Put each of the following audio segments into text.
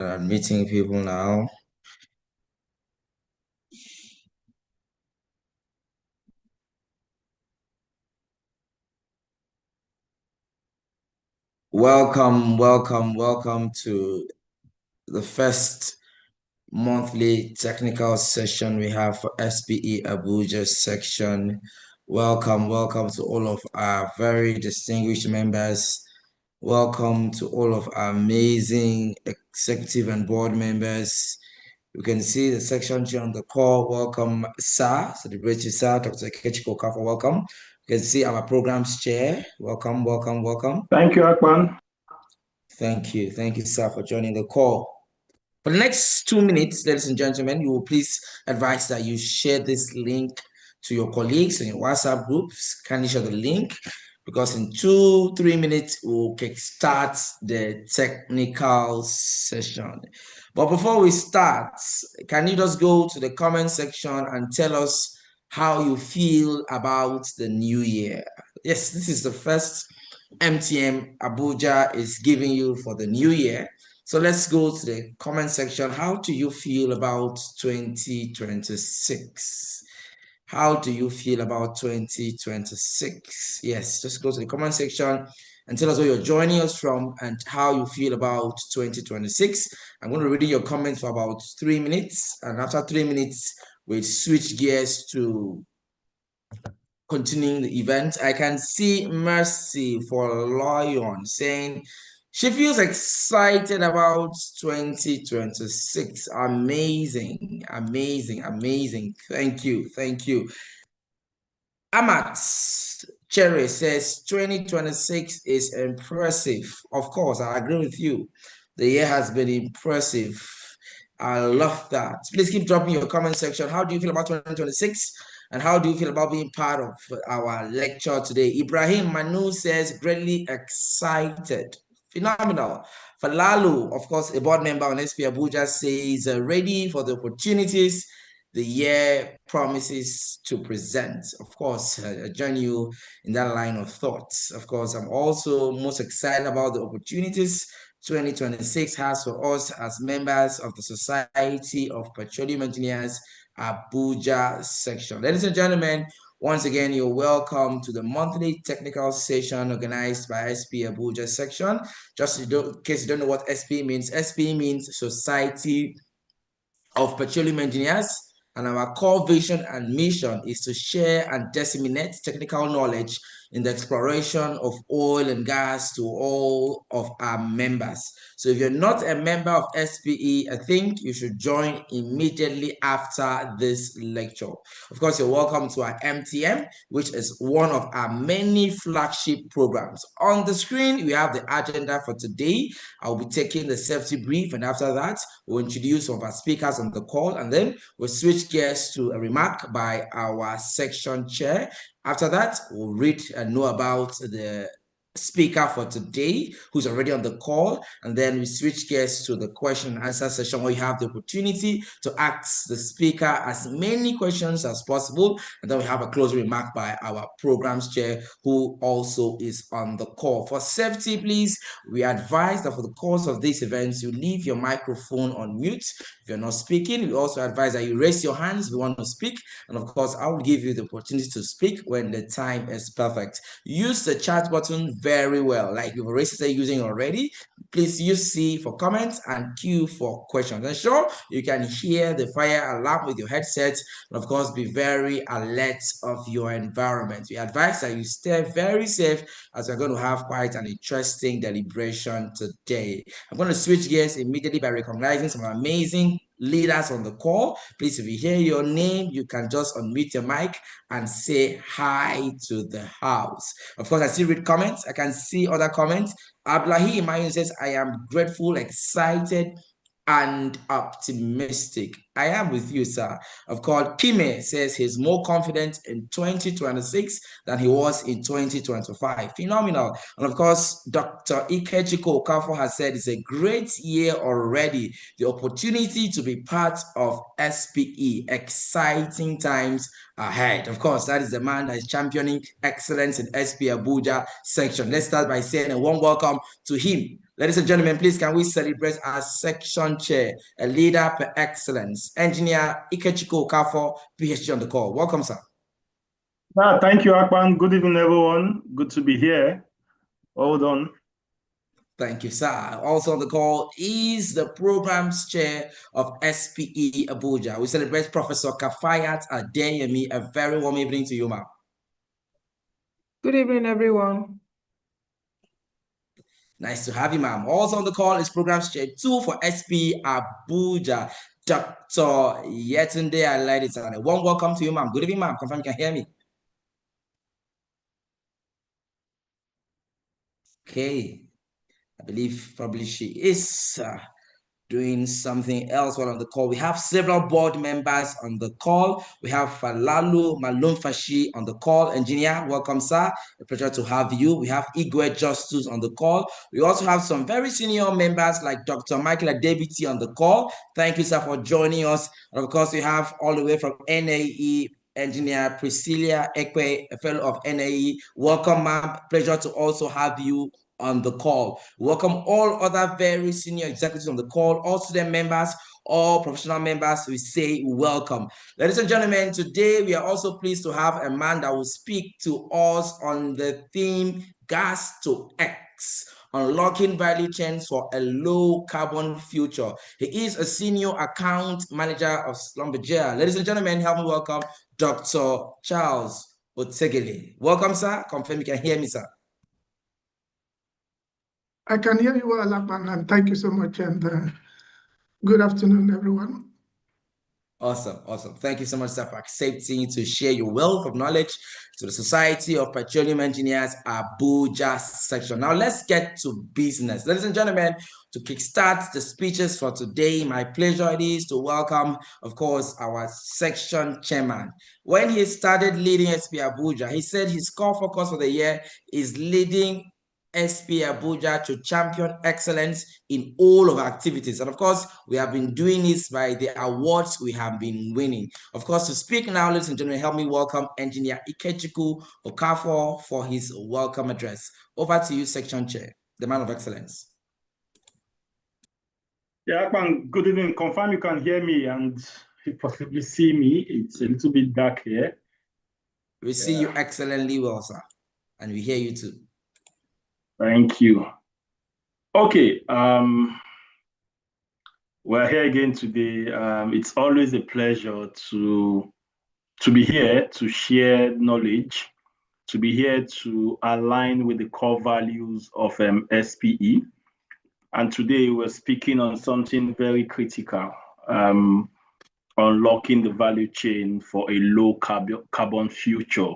Meeting people now. Welcome to the first monthly technical session we have for SPE Abuja section. Welcome to all of our very distinguished members. Welcome to all of our amazing executive and board members. You can see the section here on the call. Welcome, sir. Celebrate you, sir. Dr. Kechiko Kafa, welcome. You can see our programs chair. Welcome. Thank you, Akpan. Thank you, sir, for joining the call. For the next 2 minutes, ladies and gentlemen, you will please advise that you share this link to your colleagues in your WhatsApp groups. Kindly share the link because in 2-3 minutes, we'll kickstart the technical session. But before we start, can you just go to the comment section and tell us how you feel about the new year? Yes, this is the first MTM Abuja is giving you for the new year. So let's go to the comment section. How do you feel about 2026? How do you feel about 2026? Yes, just go to the comment section and tell us where you're joining us from and how you feel about 2026. I'm going to read your comments for about 3 minutes. And after 3 minutes, we'll switch gears to continuing the event. I can see Mercy for Lion saying she feels excited about 2026. Amazing. Thank you. Amat Cherry says 2026 is impressive. Of course, I agree with you. The year has been impressive. I love that. Please keep dropping your comment section. How do you feel about 2026? And how do you feel about being part of our lecture today? Ibrahim Manu says, greatly excited. Phenomenal. Falalu, of course, a board member on SP Abuja, says, ready for the opportunities the year promises to present. Of course, I join you in that line of thoughts. Of course, I'm also most excited about the opportunities 2026 has for us as members of the Society of Petroleum Engineers Abuja section. Ladies and gentlemen, once again, you're welcome to the monthly technical session organized by SP Abuja section. Just in case you don't know what SP means Society of Petroleum Engineers. And our core vision and mission is to share and disseminate technical knowledge in the exploration of oil and gas to all of our members. So if you're not a member of SPE, I think you should join immediately after this lecture. Of course, you're welcome to our MTM, which is one of our many flagship programs. On the screen, we have the agenda for today. I'll be taking the safety brief, and after that, we'll introduce some of our speakers on the call, and then we'll switch gears to a remark by our section chair. After that, we'll read and know about the speaker for today, who's already on the call, and then we switch gears to the question and answer session where you have the opportunity to ask the speaker as many questions as possible, and then we have a closing remark by our programs chair, who also is on the call. For safety, please, we advise that for the course of these events, you leave your microphone on mute if you're not speaking. We also advise that you raise your hands if you want to speak, and of course, I will give you the opportunity to speak when the time is perfect. Use the chat button very well, like you've already started using already. Please use C for comments and Q for questions. Ensure you can hear the fire alarm with your headset, and of course, be very alert of your environment. We advise that you stay very safe as we're going to have quite an interesting deliberation today. I'm going to switch gears immediately by recognizing some amazing leaders on the call. Please, if you hear your name, you can just unmute your mic and say hi to the house. Of course, I see read comments. I can see other comments. Ablahi Imayun says, I am grateful, excited, and optimistic. I am with you, sir. Of course, Kime says he's more confident in 2026 than he was in 2025. Phenomenal. And of course, Dr. Ikechiko Okafo has said it's a great year already. The opportunity to be part of SPE, exciting times ahead. Of course, that is the man that is championing excellence in SP Abuja section. Let's start by saying a warm welcome to him. Ladies and gentlemen, please can we celebrate our section chair, a leader per excellence, Engineer Ikechukwu Okafor, PhD on the call. Welcome, sir. Thank you, Akpan. Good evening, everyone. Good to be here. Well done. Thank you, sir. Also on the call is the program's chair of SPE Abuja. We celebrate Professor Kafayat Adeyemi. A very warm evening to you, ma'am. Good evening, everyone. Nice to have you, ma'am. Also on the call is Programs Chair 2 for SPE Abuja, Dr. Yetunde Alaide. A warm welcome to you, ma'am. Good evening, ma'am. Confirm you can hear me. Okay. I believe probably she is doing something else while on the call. We have several board members on the call. We have Falalu Malumfashi on the call. Engineer, welcome, sir. A pleasure to have you. We have Igwe Justus on the call. We also have some very senior members like Dr. Michael Adebiti on the call. Thank you, sir, for joining us. And of course, we have all the way from NAE, Engineer Priscilla Ekwe, a fellow of NAE. Welcome, ma'am. Pleasure to also have you on the call. Welcome all other very senior executives on the call, all student members, all professional members. We say welcome. Ladies and gentlemen, today we are also pleased to have a man that will speak to us on the theme Gas to X, unlocking value chains for a low carbon future. He is a senior account manager of Schlumberger. Ladies and gentlemen, help me welcome Dr. Charles Otegele. Welcome, sir. Confirm you can hear me, sir. I can hear you well, Akpan, and thank you so much, and good afternoon, everyone. Awesome, awesome. Thank you so much, sir, for accepting to share your wealth of knowledge to the Society of Petroleum Engineers Abuja section. Now, let's get to business. Ladies and gentlemen, to kickstart the speeches for today, my pleasure it is to welcome, of course, our section chairman. When he started leading SPE Abuja, he said his core focus for the year is leading SPE Abuja to champion excellence in all of our activities. And of course, we have been doing this by the awards we have been winning. Of course, to speak now, ladies and gentlemen, help me welcome Engineer Ikechukwu Okafor for his welcome address. Over to you, Section Chair, the man of excellence. Yeah, Akpan, good evening. Confirm you can hear me and possibly see me. It's a little bit dark here. We see you excellently well, sir. And we hear you too. Thank you. Okay, we're here again today. It's always a pleasure to be here to share knowledge, to be here to align with the core values of SPE. And today we're speaking on something very critical, unlocking the value chain for a low carbon future.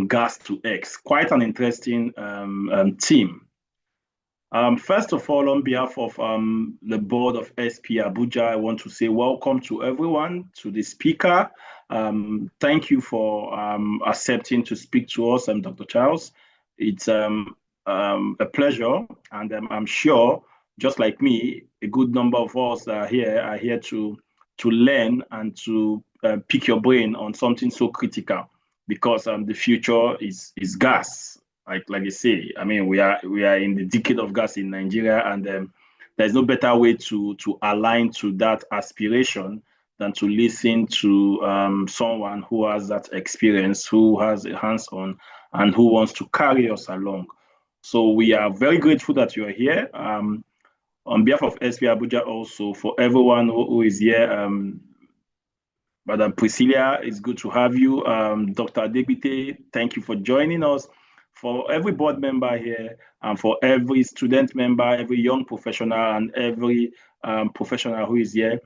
Gas to X, quite an interesting theme. First of all, on behalf of the board of SPE Abuja, I want to say welcome to everyone, to the speaker. Thank you for accepting to speak to us, Dr. Charles. It's a pleasure, and I'm sure, just like me, a good number of us that are here to learn and to pick your brain on something so critical. Because the future is gas, like you say. I mean, we are in the decade of gas in Nigeria, and there's no better way to align to that aspiration than to listen to someone who has that experience, who has a hands-on, and who wants to carry us along. So we are very grateful that you are here. On behalf of SPE Abuja, also for everyone who is here. Madam Priscilla, it's good to have you. Dr. Adebite, thank you for joining us. For every board member here, and for every student member, every young professional, and every professional who is here,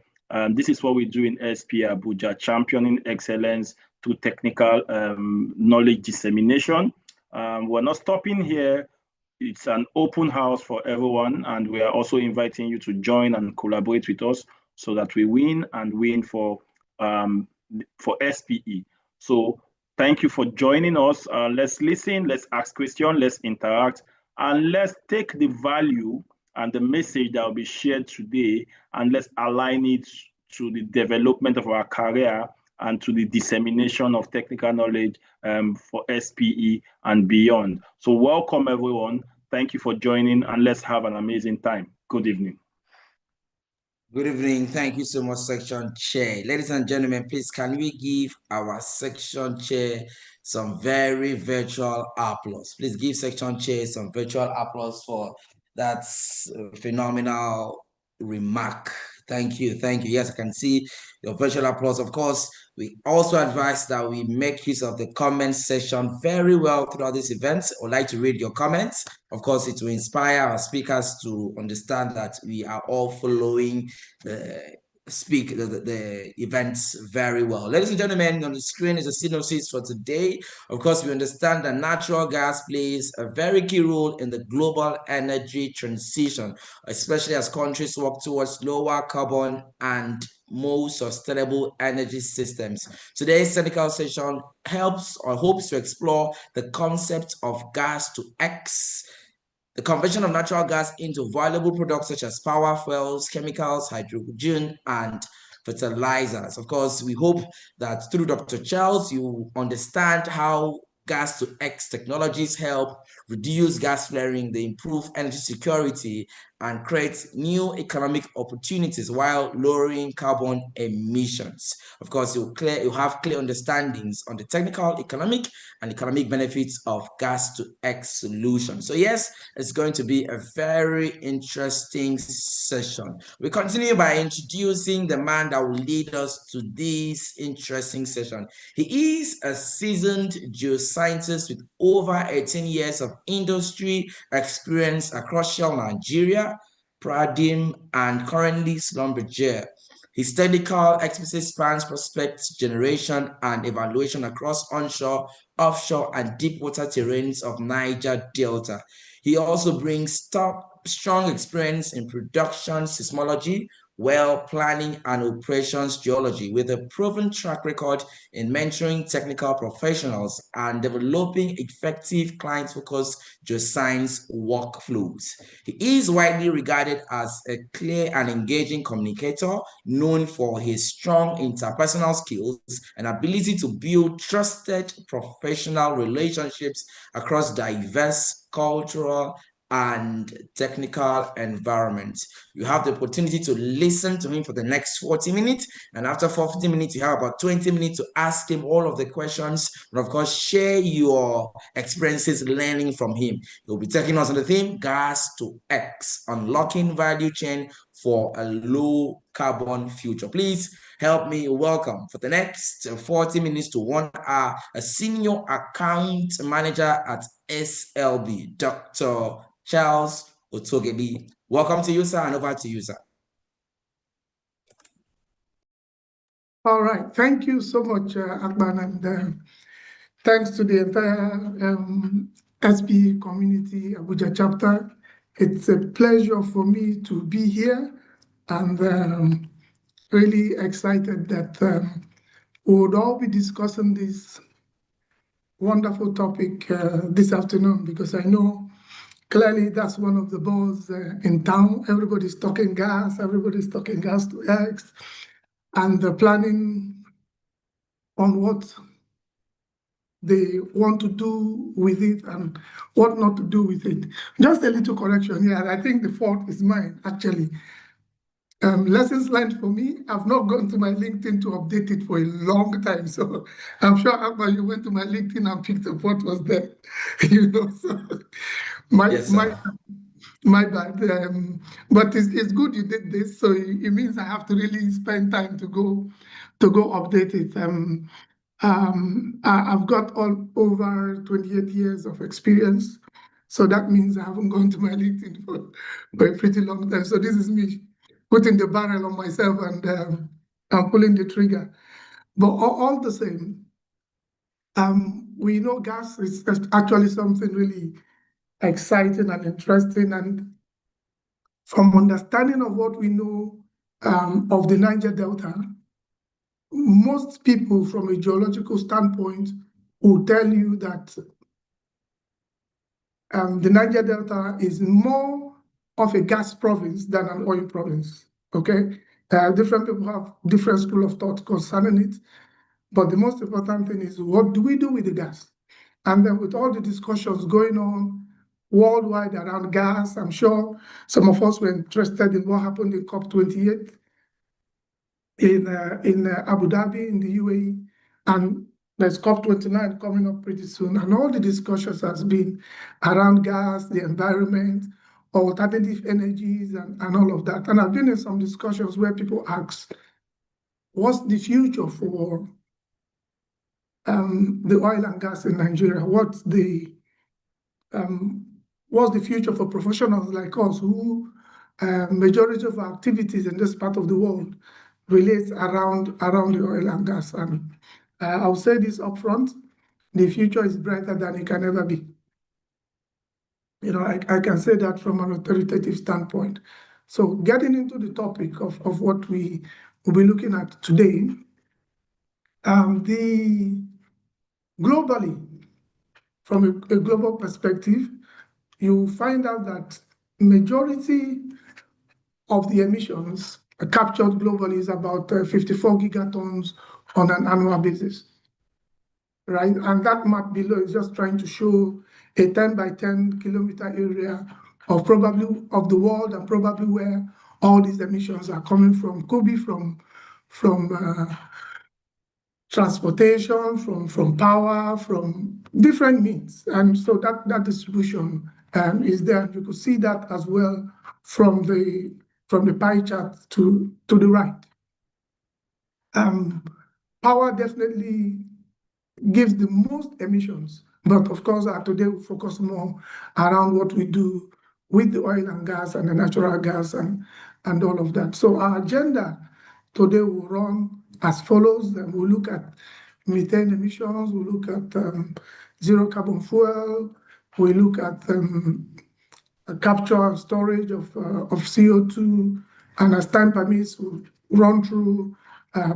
this is what we do in SPE Abuja, championing excellence through technical knowledge dissemination. We're not stopping here. It's an open house for everyone, and we are also inviting you to join and collaborate with us so that we win and win for SPE. So thank you for joining us. Let's listen, let's ask questions, let's interact, and let's take the value and the message that will be shared today, and let's align it to the development of our career and to the dissemination of technical knowledge for SPE and beyond. So welcome everyone. Thank you for joining, and let's have an amazing time. Good evening. Good evening. Thank you so much, Section Chair. Ladies and gentlemen, please can we give our Section Chair some very virtual applause? Please give Section Chair some virtual applause for that phenomenal remark. Thank you. Thank you. Yes, I can see your virtual applause. Of course, we also advise that we make use of the comment section very well throughout this event. I would like to read your comments. Of course, it will inspire our speakers to understand that we are all following the events very well. Ladies and gentlemen, on the screen is a synopsis for today. Of course, we understand that natural gas plays a very key role in the global energy transition, especially as countries work towards lower carbon and more sustainable energy systems. Today's technical session helps or hopes to explore the concept of gas to X, the conversion of natural gas into valuable products such as power, fuels, chemicals, hydrogen, and fertilizers. Of course, we hope that through Dr. Charles, you understand how gas to X technologies help reduce gas flaring, they improve energy security, and create new economic opportunities while lowering carbon emissions. Of course, you have clear understandings on the technical, economic benefits of gas to X solutions. So yes, it's going to be a very interesting session. We continue by introducing the man that will lead us to this interesting session. He is a seasoned geoscientist with over 18 years of industry experience across Shell Nigeria, Pradim, and currently Schlumberger. His technical expertise spans prospect generation and evaluation across onshore, offshore, and deep water terrains of Niger Delta. He also brings strong experience in production seismology, well planning, and operations geology, with a proven track record in mentoring technical professionals and developing effective client-focused geoscience workflows. He is widely regarded as a clear and engaging communicator, known for his strong interpersonal skills and ability to build trusted professional relationships across diverse cultural and technical environments. You have the opportunity to listen to him for the next 40 minutes, and after 40 minutes, you have about 20 minutes to ask him all of the questions, and of course, share your experiences learning from him. He'll be taking us on the theme, Gas to X, unlocking value chain for a low carbon future. Please help me welcome for the next 40 minutes to 1 hour, a senior account manager at SLB, Dr. Charles Otogedi. Welcome to you, sir, and over to you, sir. All right. Thank you so much, Akban, and thanks to the entire SB community Abuja chapter. It's a pleasure for me to be here, and really excited that we would all be discussing this wonderful topic this afternoon, because I know clearly that's one of the balls in town. Everybody's talking gas, everybody's talking gas to X, and the planning on what they want to do with it and what not to do with it. Just a little correction here. I think the fault is mine, actually. Lessons learned for me, I've not gone to my LinkedIn to update it for a long time. So I'm sure, Akbar, you went to my LinkedIn and picked up what was there. So my bad. But it's good you did this. So it means I have to really spend time to go update it. I've got all over 28 years of experience. So that means I haven't gone to my LinkedIn for a pretty long time. So this is me putting the barrel on myself and I'm pulling the trigger. But all the same, we know gas is actually something really exciting and interesting. And from understanding of what we know of the Niger Delta, most people from a geological standpoint will tell you that the Niger Delta is more of a gas province than an oil province, okay? Different people have different school of thought concerning it, but the most important thing is, what do we do with the gas? And then with all the discussions going on worldwide around gas. I'm sure some of us were interested in what happened in COP28 in Abu Dhabi in the UAE, and there's COP29 coming up pretty soon, and all the discussions has been around gas, the environment, alternative energies, and all of that. And I've been in some discussions where people ask, what's the future for the oil and gas in Nigeria? What's the future for professionals like us who majority of our activities in this part of the world relates around the oil and gas? And I'll say this upfront, the future is brighter than it can ever be. You know, I can say that from an authoritative standpoint. So getting into the topic of what we will be looking at today, globally, from a global perspective, you find out that majority of the emissions captured globally is about 54 gigatons on an annual basis, right? And that map below is just trying to show a 10 by 10 kilometer area of the world, and probably where all these emissions are coming from. Could be from transportation, from power, from different means. And so that distribution is there. You could see that as well from the pie chart to the right. Power definitely gives the most emissions, but of course today we focus more around what we do with the oil and gas and the natural gas and all of that. So our agenda today will run as follows. We'll look at methane emissions, we'll look at zero carbon fuel, we'll look at capture and storage of CO2, and as time permits, we'll run through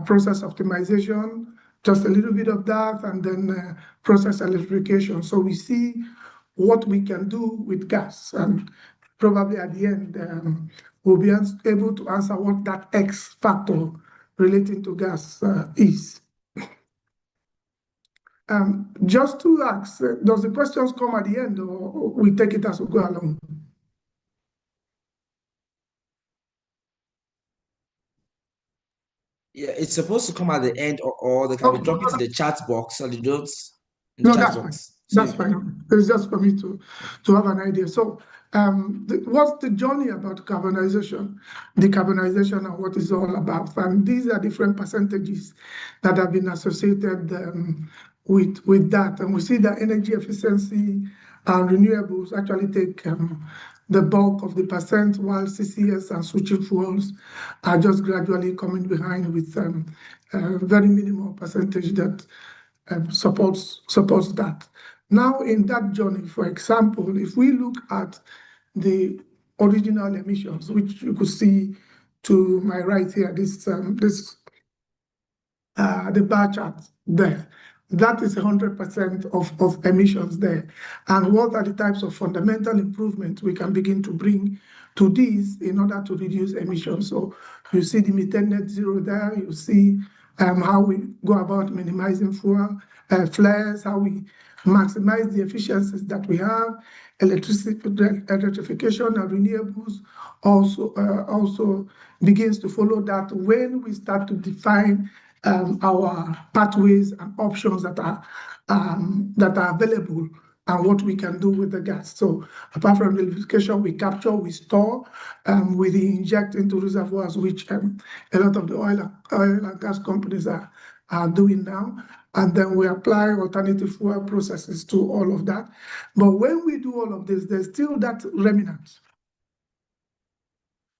process optimization, just a little bit of that, and then process electrification. So we see what we can do with gas, and probably at the end, we'll be able to answer what that X factor relating to gas is. Just to ask, does the questions come at the end, or we take it as we go along? Yeah, it's supposed to come at the end, or they can be dropped into the chat box, or the notes in the No, chat that's fine. box. That's fine. It's just for me to have an idea. So, what's the journey about decarbonization, and what it's all about? And these are different percentages that have been associated with that. And we see that energy efficiency and renewables actually take the bulk of the percent, while CCS and switching fuels are just gradually coming behind with a very minimal percentage that supports that. Now, in that journey, for example, if we look at the original emissions, which you could see to my right here, the bar chart there, that is 100% of emissions there. And what are the types of fundamental improvements we can begin to bring to these in order to reduce emissions? So you see the methane net zero there, you see how we go about minimizing fuel flares, how we maximize the efficiencies that we have, electrification and renewables also begins to follow that when we start to define our pathways and options that are available and what we can do with the gas. So apart from the electrification, we capture, we store, we inject into reservoirs, which a lot of the oil and gas companies are doing now. And then we apply alternative fuel processes to all of that. But when we do all of this, there's still that remnant.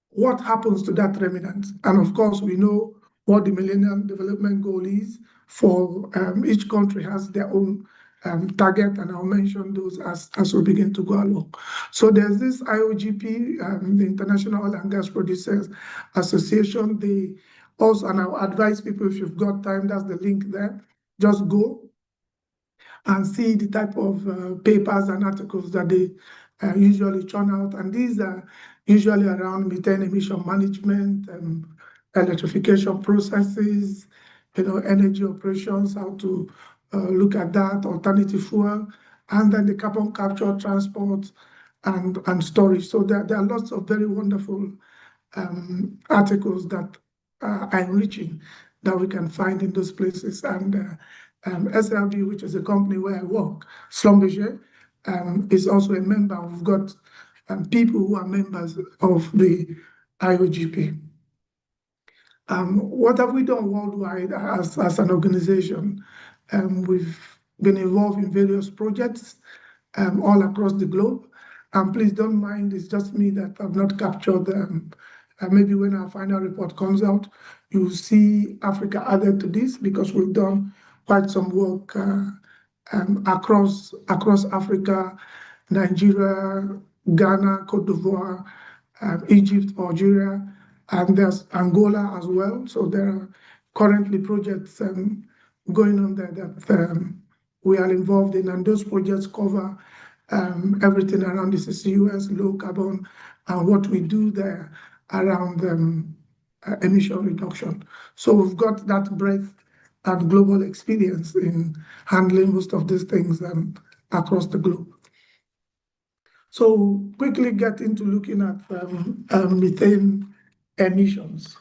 What happens to that remnant? And of course, we know what the Millennium Development Goal is for each country has their own target, and I'll mention those as we begin to go along. So there's this IOGP, the International Oil and Gas Producers Association. They also, and I'll advise people, if you've got time, that's the link there, just go and see the type of papers and articles that they usually churn out. And these are usually around methane emission management, electrification processes, energy operations, how to look at that, alternative fuel, and then the carbon capture, transport, and storage. So there are lots of very wonderful articles that are enriching that we can find in those places. And SLB, which is a company where I work, Schlumberger, is also a member. We've got people who are members of the IOGP. What have we done worldwide as an organization? We've been involved in various projects all across the globe. And please don't mind, it's just me that I've not captured them. Maybe when our final report comes out, you'll see Africa added to this, because we've done quite some work across Africa, Nigeria, Ghana, Cote d'Ivoire, Egypt, Algeria, and there's Angola as well. So there are currently projects going on there that we are involved in, and those projects cover everything around the CCUS, low carbon, and what we do there around emission reduction. So we've got that breadth and global experience in handling most of these things across the globe. So quickly get into looking at methane emissions.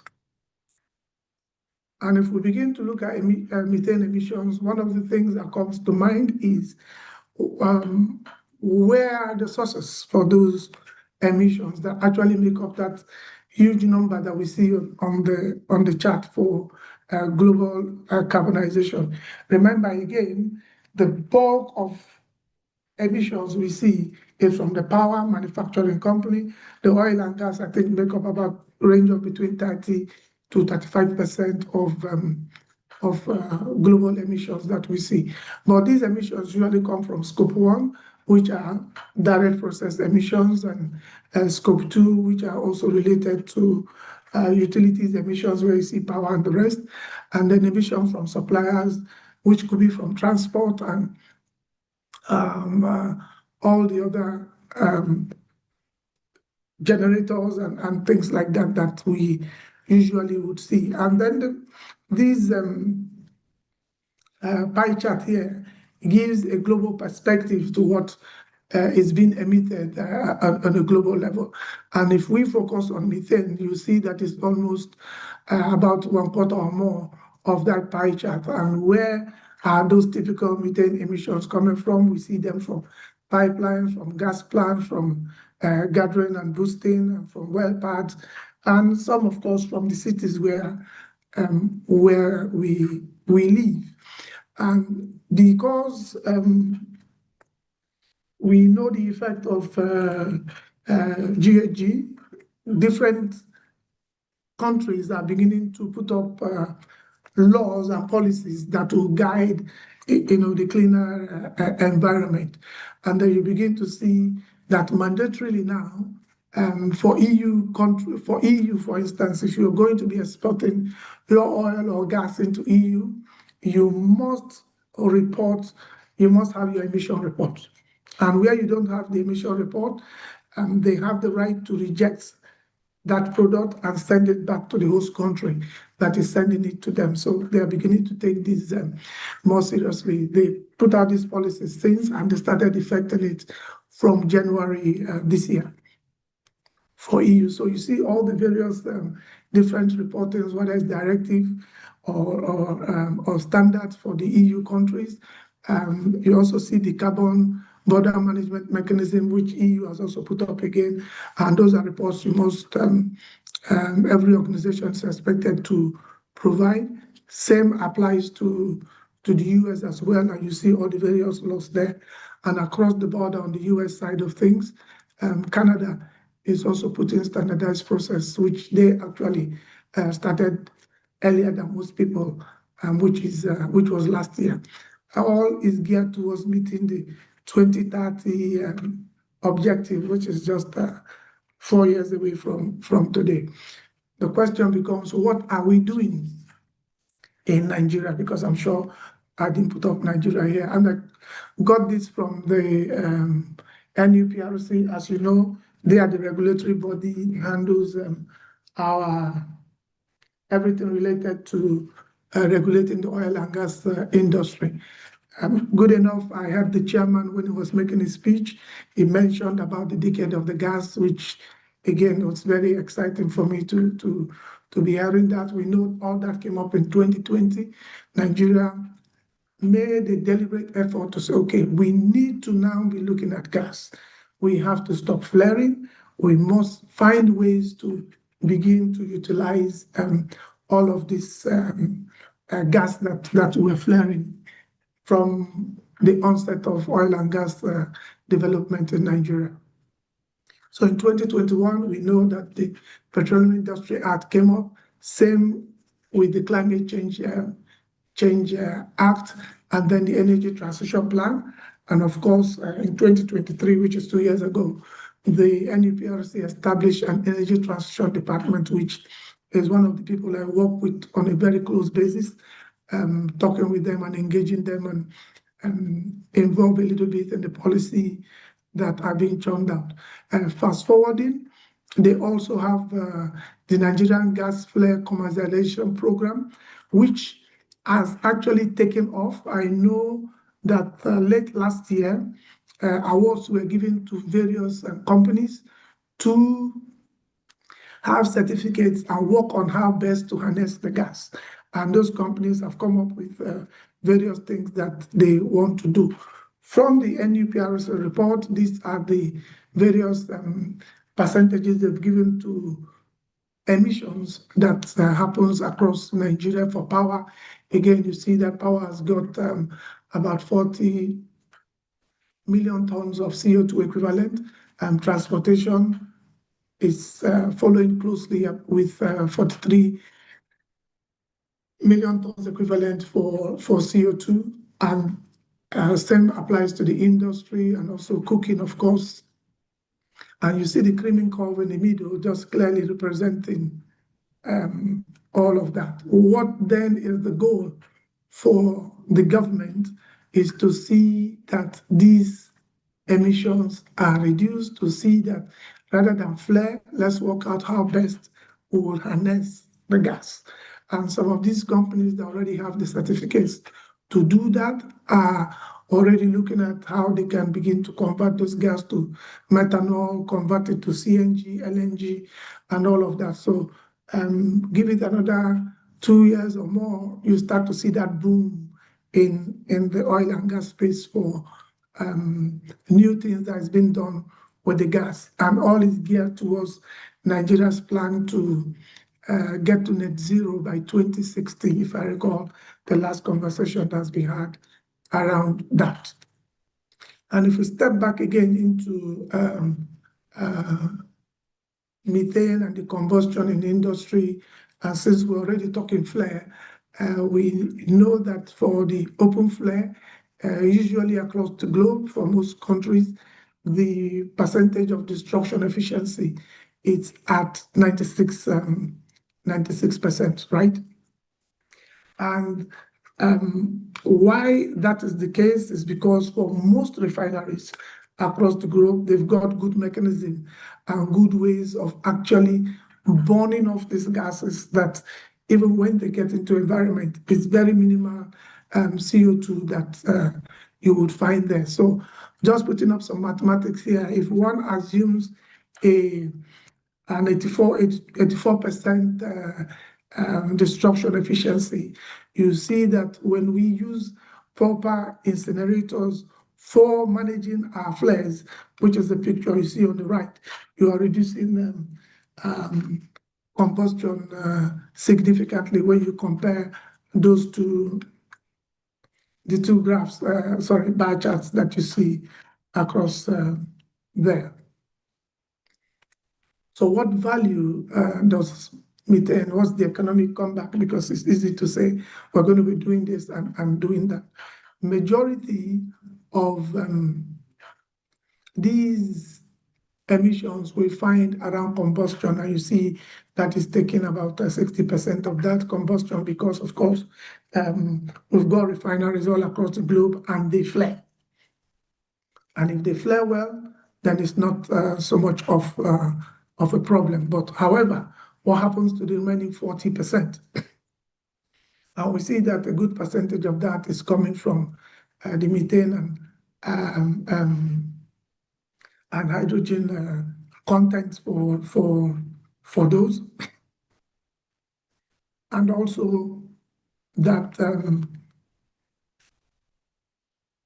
And if we begin to look at methane emissions, one of the things that comes to mind is where are the sources for those emissions that actually make up that huge number that we see on the chart for global carbonization. Remember again, the bulk of emissions we see is from the power manufacturing company. The oil and gas, I think, make up about range of between 30 to 35% of global emissions that we see. But these emissions usually come from Scope 1, which are direct process emissions, and Scope 2, which are also related to utilities emissions, where you see power and the rest, and then emissions from suppliers, which could be from transport and all the other generators and things like that that we usually would see. And then this pie chart here gives a global perspective to what is being emitted on a global level. And if we focus on methane, you see that it's almost about 1/4 or more of that pie chart. And where are those typical methane emissions coming from? We see them from pipelines, from gas plants, from gathering and boosting, and from well pads, and some, of course, from the cities where we live. And because we know the effect of GHG, different countries are beginning to put up laws and policies that will guide, the cleaner environment. And then you begin to see that mandatorily now, for EU, for instance, if you're going to be exporting your oil or gas into EU, you must have your emission report. And where you don't have the emission report, they have the right to reject that product and send it back to the host country that is sending it to them. So they are beginning to take this more seriously. They put out these policies since, and they started effecting it from January this year for EU. So you see all the various different reportings, whether it's directive or standards for the EU countries. You also see the carbon border management mechanism, which EU has also put up again. And those are reports you must, every organization is expected to provide. Same applies to the US as well. And you see all the various laws there. And across the border on the US side of things, Canada is also putting standardized process, which they actually started earlier than most people, which was last year. All is geared towards meeting the 2030 objective, which is just 4 years away from today. The question becomes, what are we doing in Nigeria? Because I'm sure I didn't put up Nigeria here. And I got this from the NUPRC. As you know, they are the regulatory body that handles our everything related to regulating the oil and gas industry. Good enough, I heard the chairman when he was making his speech, he mentioned about the decade of the gas, which again was very exciting for me to be hearing that. We know all that came up in 2020. Nigeria made a deliberate effort to say, okay, we need to now be looking at gas. We have to stop flaring. We must find ways to begin to utilize all of this gas that we're flaring from the onset of oil and gas development in Nigeria. So in 2021, we know that the Petroleum Industry Act came up, same with the Climate Change Act, and then the Energy Transition Plan. And of course, in 2023, which is 2 years ago, the NUPRC established an Energy Transition Department, which is one of the people I work with on a very close basis, talking with them and engaging them and involve a little bit in the policy that are being churned out. Fast forwarding, they also have the Nigerian Gas Flare Commercialization Program, which has actually taken off. I know that late last year, awards were given to various companies to have certificates and work on how best to harness the gas. And those companies have come up with various things that they want to do. From the NUPRC report, these are the various percentages they've given to emissions that happens across Nigeria for power. Again, you see that power has got about 40 million tons of CO2 equivalent. Transportation is following closely up with 43 million tons equivalent for CO2, and same applies to the industry and also cooking, of course. And you see the creaming curve in the middle, just clearly representing all of that. What then is the goal for the government is to see that these emissions are reduced, to see that rather than flare, let's work out how best we will harness the gas. And some of these companies that already have the certificates to do that are already looking at how they can begin to convert those gas to methanol, convert it to CNG, LNG, and all of that. So give it another 2 years or more, you start to see that boom in the oil and gas space for new things that has been done with the gas. And all is geared towards Nigeria's plan to get to net zero by 2060, if I recall the last conversation that's been had around that. And if we step back again into methane and the combustion in the industry, and since we're already talking flare, we know that for the open flare, usually across the globe, for most countries, the percentage of destruction efficiency is at 96%, right? And why that is the case is because for most refineries across the globe, they've got good mechanism and good ways of actually burning off these gases that even when they get into environment, it's very minimal CO2 that you would find there. So just putting up some mathematics here, if one assumes an 84% destruction efficiency, you see that when we use proper incinerators for managing our flares, which is the picture you see on the right, you are reducing combustion significantly when you compare those two, the two graphs, bar charts that you see across there. So what value does methane, what's the economic comeback? Because it's easy to say, we're going to be doing this and doing that. Majority of these emissions we find around combustion, and you see that is taking about 60% of that combustion because, of course, we've got refineries all across the globe and they flare. And if they flare well, then it's not so much of a problem. But however, what happens to the remaining 40%? And we see that a good percentage of that is coming from the methane and hydrogen content for those, and also that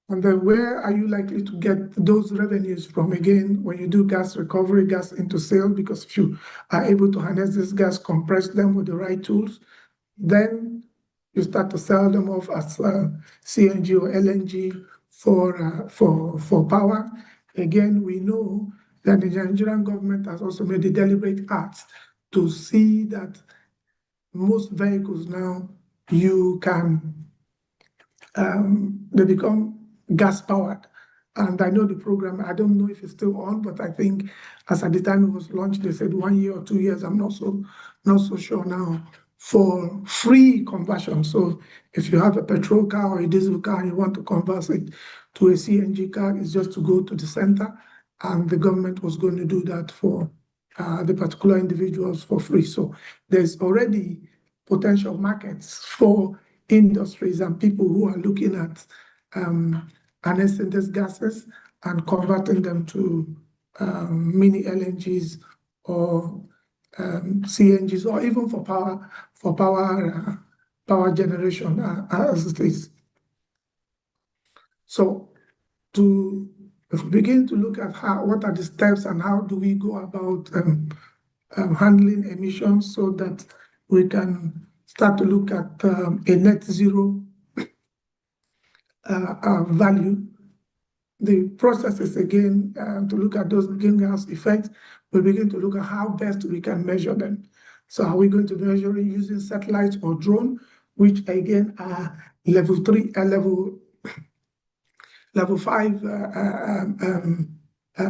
and then where are you likely to get those revenues from again when you do gas recovery, gas into sale? Because if you are able to harness this gas, compress them with the right tools, then you start to sell them off as CNG or LNG for power. Again, we know that the Nigerian government has also made a deliberate act to see that most vehicles now, you can, they become gas powered. And I know the program, I don't know if it's still on, but I think as at the time it was launched, they said 1 year or 2 years, I'm not so sure now, for free conversion. So if you have a petrol car or a diesel car and you want to convert it to a CNG car, it's just to go to the center, and the government was going to do that for the particular individuals for free. So there's already potential markets for industries and people who are looking at harnessing these gases and converting them to mini LNGs or CNGs, or even for power generation as it is. So if we begin to look at what are the steps and how do we go about handling emissions so that we can start to look at a net zero value. The process is again to look at those greenhouse effects. We begin to look at how best we can measure them. So are we going to measure it using satellites or drone, which again are level 5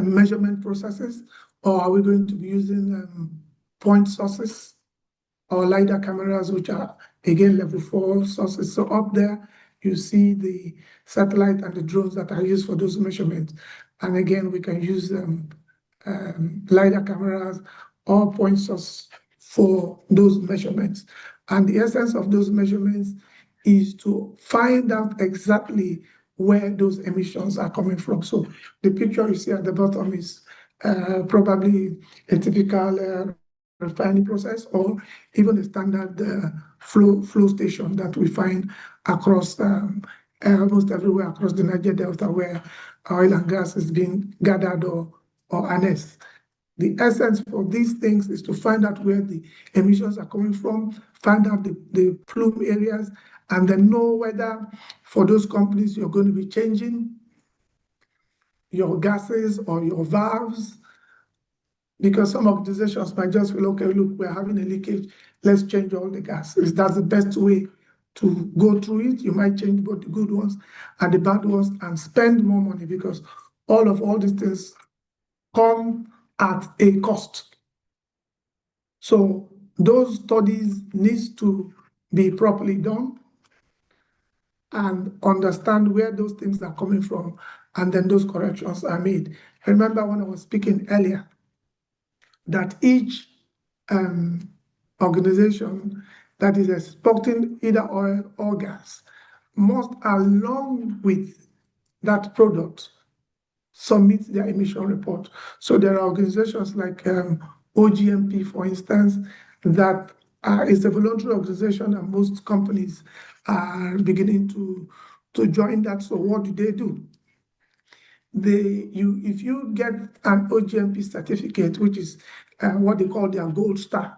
measurement processes, or are we going to be using point sources or LiDAR cameras, which are again level 4 sources? So up there, you see the satellite and the drones that are used for those measurements. And again, we can use LiDAR cameras or point source for those measurements. And the essence of those measurements is to find out exactly where those emissions are coming from. So the picture you see at the bottom is probably a typical refining process, or even a standard flow station that we find across almost everywhere across the Niger Delta where oil and gas is being gathered or harnessed. The essence for these things is to find out where the emissions are coming from, find out the plume areas, and then know whether for those companies you're going to be changing your gases or your valves, because some organizations might just feel, okay, look, we're having a leakage, let's change all the gases. That's the best way to go through it. You might change both the good ones and the bad ones and spend more money, because all these things come at a cost. So those studies need to be properly done and understand where those things are coming from, and then those corrections are made. Remember when I was speaking earlier, that each organization that is exporting either oil or gas must, along with that product, submit their emission report. So there are organizations like OGMP, for instance, that is a voluntary organization, and most companies are beginning to join that. So what do? If you get an OGMP certificate, which is what they call their gold star,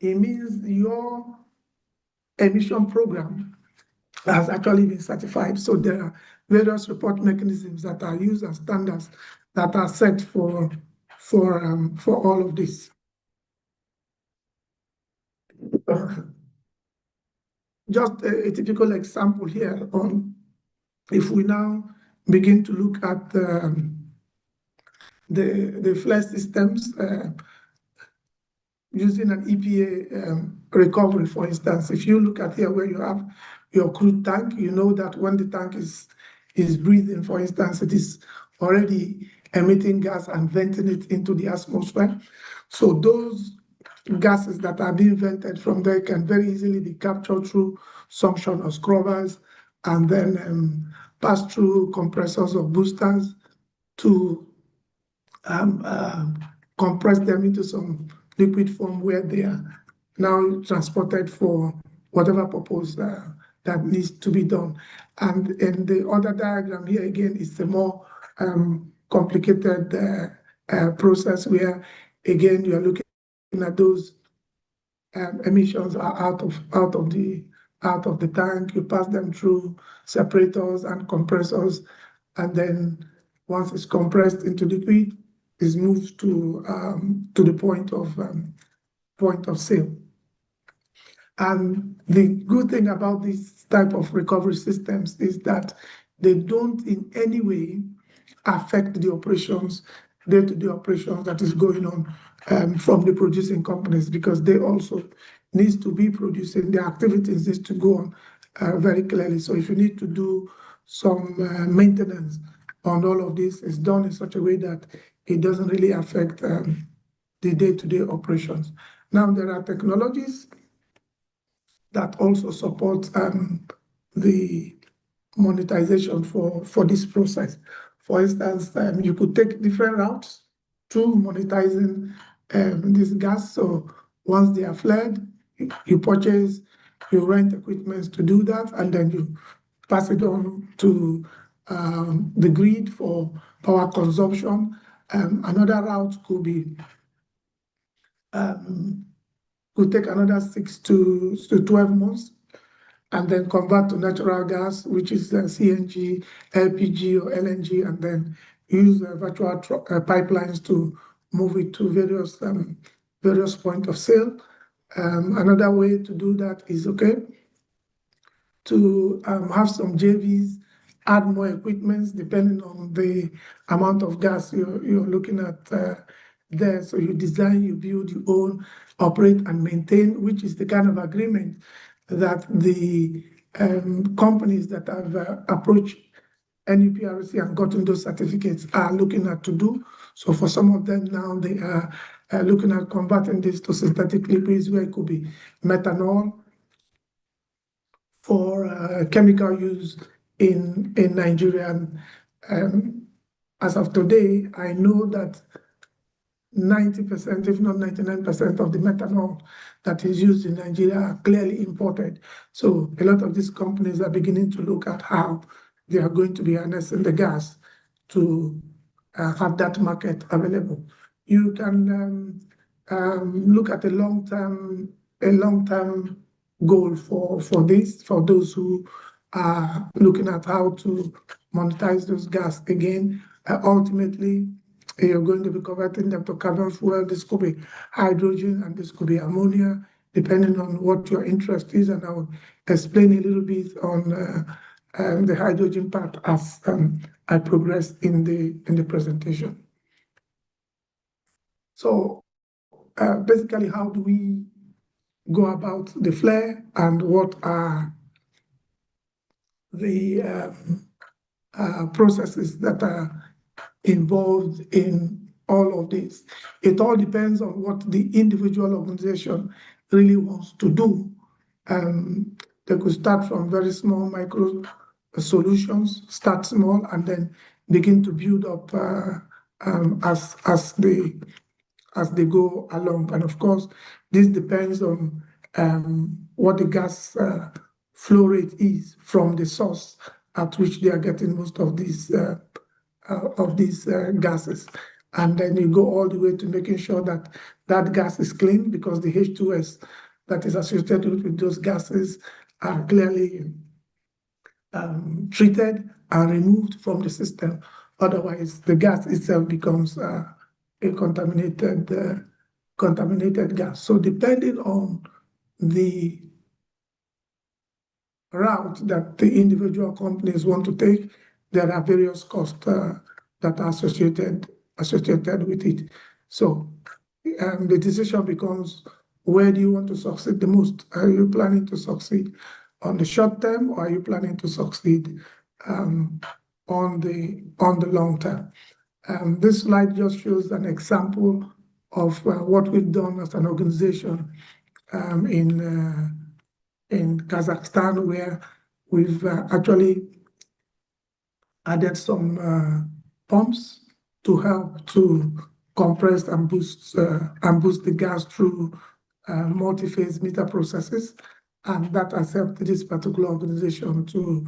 it means your emission program has actually been certified. So there are various report mechanisms that are used as standards that are set for all of this. Just a typical example here on, if we now begin to look at the FLEX systems using an EPA recovery, for instance. If you look at here where you have your crude tank, you know that when the tank is breathing, for instance, it is already emitting gas and venting it into the atmosphere. So those gases that are being vented from there can very easily be captured through suction or scrubbers and then pass through compressors or boosters to compress them into some liquid form where they are now transported for whatever purpose that needs to be done. And in the other diagram here, again, is the more complicated process where, again, you're looking at those emissions are out of the tank. You pass them through separators and compressors, and then once it's compressed into liquid, is moved to the point of sale. And the good thing about this type of recovery systems is that they don't in any way affect the operations, day-to-day operations that is going on from the producing companies, because they also needs to be producing, the activities needs to go on very clearly. So if you need to do some maintenance on all of this, it's done in such a way that it doesn't really affect the day-to-day operations. Now, there are technologies that also support the monetization for this process. For instance, you could take different routes to monetizing this gas. So once they are flared, you purchase, you rent equipment to do that, and then you pass it on to the grid for power consumption. Another route could be could take another 6 to 12 months, and then convert to natural gas, which is CNG, LPG, or LNG, and then use virtual pipelines to move it to various points of sale. Another way to do that is to have some JVs, add more equipment depending on the amount of gas you're looking at there. So you design, you build, you own, operate, and maintain, which is the kind of agreement that the companies that have approached NUPRC and gotten those certificates are looking at to do. So for some of them now, they are looking at converting this to synthetic liquids, where it could be methanol for chemical use in Nigeria. As of today, I know that 90%, if not 99% of the methanol that is used in Nigeria are clearly imported. So a lot of these companies are beginning to look at how they are going to be harnessing the gas to have that market available. You can look at a long-term goal for this, for those who are looking at how to monetize those gas again. Ultimately, you're going to be converting them to carbon fuel. This could be hydrogen and this could be ammonia, depending on what your interest is. And I'll explain a little bit on the hydrogen part as I progress in the presentation. So basically, how do we go about the flare, and what are the processes that are involved in all of this? It all depends on what the individual organization really wants to do. They could start from very small micro solutions, start small, and then begin to build up as they go along. And of course, this depends on what the gas flow rate is from the source at which they are getting most of these gases. And then you go all the way to making sure that that gas is clean, because the H2S that is associated with those gases are clearly treated and removed from the system. Otherwise, the gas itself becomes a contaminated gas. So depending on the route that the individual companies want to take, there are various costs that are associated with it. So the decision becomes, where do you want to succeed the most? Are you planning to succeed on the short term, or are you planning to succeed on the long term? This slide just shows an example of what we've done as an organization in Kazakhstan, where we've actually added some pumps to help to compress and boost the gas through multi-phase meter processes, and that has helped this particular organization to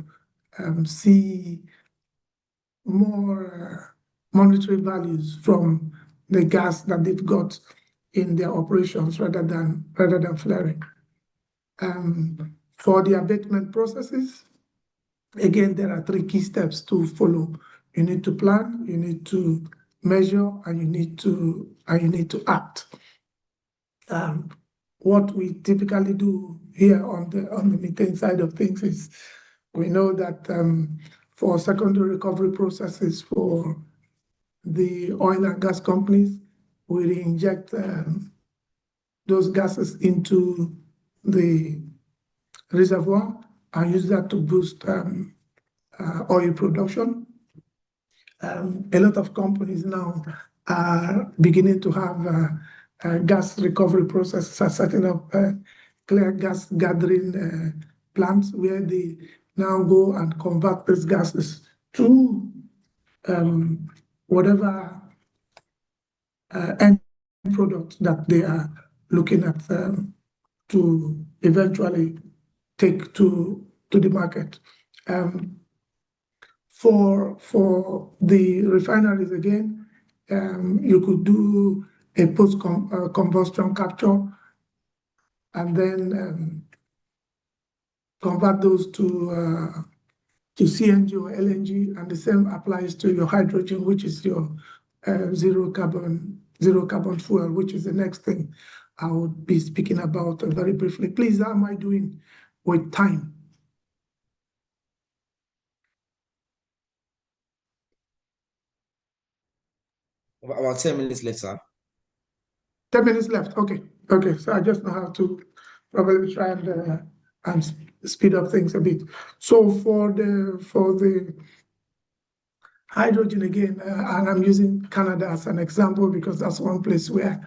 see more monetary values from the gas that they've got in their operations rather than flaring. For the abatement processes, again, there are 3 key steps to follow. You need to plan, you need to measure, and you need to act. What we typically do here on the methane side of things is we know that for secondary recovery processes for the oil and gas companies, we reinject those gases into the reservoir and use that to boost oil production. A lot of companies now are beginning to have gas recovery processes, are setting up clear gas gathering plants where they now go and convert these gases to whatever end product that they are looking at to eventually take to the market. For the refineries, again, you could do a post-combustion capture and then convert those to CNG or LNG, and the same applies to your hydrogen, which is your zero carbon fuel, which is the next thing I would be speaking about very briefly. Please, how am I doing with time? About 10 minutes left, sir. 10 minutes left. Okay. So I just know how to probably try and speed up things a bit. So for the hydrogen again, and I'm using Canada as an example because that's one place where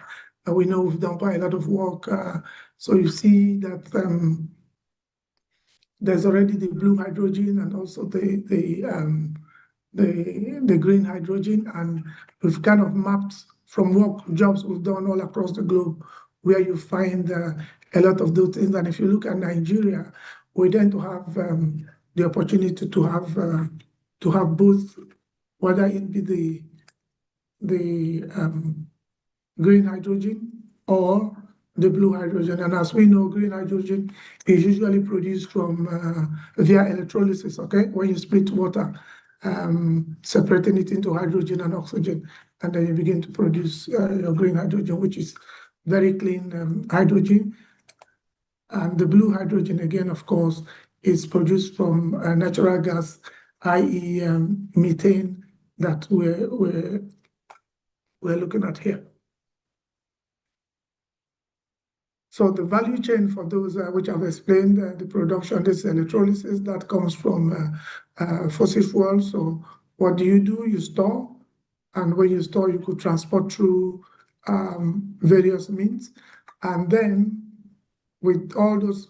we know we've done quite a lot of work. So you see that there's already the blue hydrogen and also the green hydrogen, and we've kind of mapped from work jobs we've done all across the globe where you find a lot of those things. And if you look at Nigeria, we tend to have the opportunity to have both, whether it be the green hydrogen or the blue hydrogen. And as we know, green hydrogen is usually produced from via electrolysis, okay? When you split water, separating it into hydrogen and oxygen, and then you begin to produce your green hydrogen, which is very clean hydrogen. And the blue hydrogen, again, of course, is produced from natural gas, i.e. methane, that we're looking at here. So the value chain for those which I've explained, the production, this electrolysis that comes from fossil fuels. So what do? You store, and when you store, you could transport through various means. And then with all those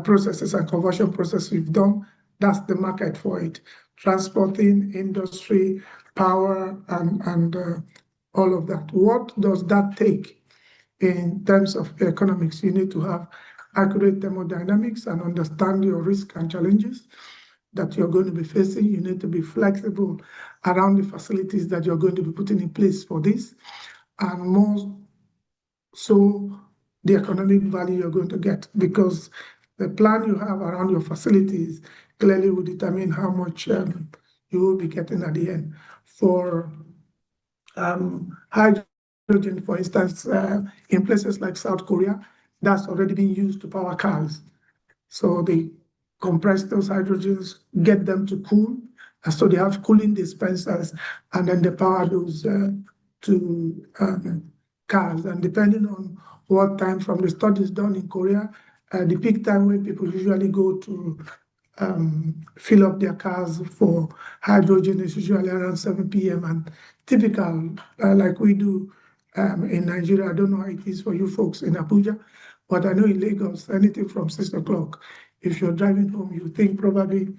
processes and conversion processes we've done, that's the market for it. Transporting, industry, power, and all of that. What does that take? In terms of economics, you need to have accurate thermodynamics and understand your risk and challenges that you're going to be facing. You need to be flexible around the facilities that you're going to be putting in place for this, and more so the economic value you're going to get, because the plan you have around your facilities clearly will determine how much you will be getting at the end. For hydrogen, for instance, in places like South Korea, that's already been used to power cars. So they compress those hydrogens, get them to cool, and so they have cooling dispensers, and then they power those to cars. And depending on what time, from the studies done in Korea, the peak time when people usually go to fill up their cars for hydrogen is usually around 7 p.m. and typical, like we do in Nigeria. I don't know how it is for you folks in Abuja, but I know in Lagos, anything from 6 o'clock if you're driving home, you think probably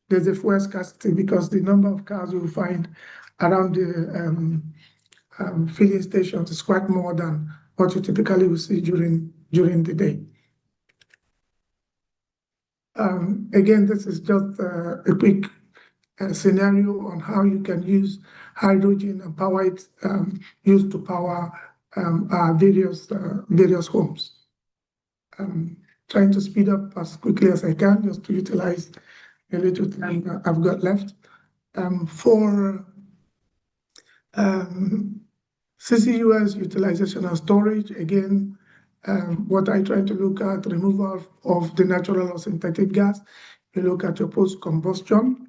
there's a fuel scarcity because the number of cars you find around the filling stations is quite more than what you typically will see during the day. Again, this is just a quick scenario on how you can use hydrogen and power it, used to power our various homes. Trying to speed up as quickly as I can just to utilize a little time I've got left. For CCUS utilization and storage, again, what I try to look at, removal of the natural or synthetic gas, you look at your post-combustion,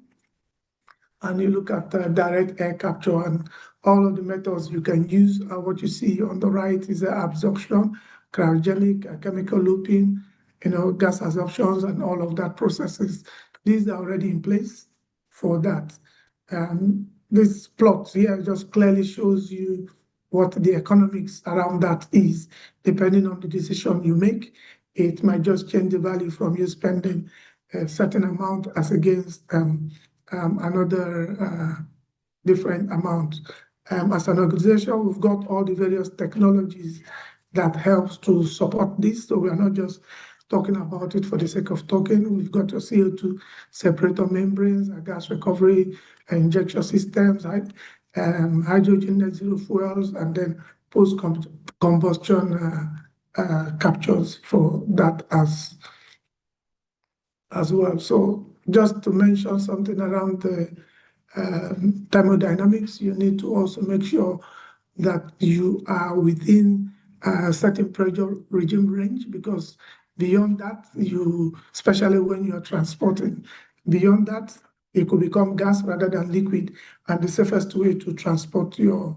and you look at direct air capture and all of the methods you can use. What you see on the right is absorption, cryogenic, chemical looping, gas absorptions and all of that processes. These are already in place for that. This plot here just clearly shows you what the economics around that is. Depending on the decision you make, it might just change the value from you spending a certain amount as against another different amount. As an organization, we've got all the various technologies that helps to support this. So we are not just talking about it for the sake of talking. We've got your CO2 separator membranes, gas recovery, injection systems, hydrogen net zero fuels, and then post-combustion captures for that as well. So just to mention something around the thermodynamics, you need to also make sure that you are within a certain pressure regime range, because beyond that, especially when you're transporting, beyond that, it could become gas rather than liquid. And the safest way to transport your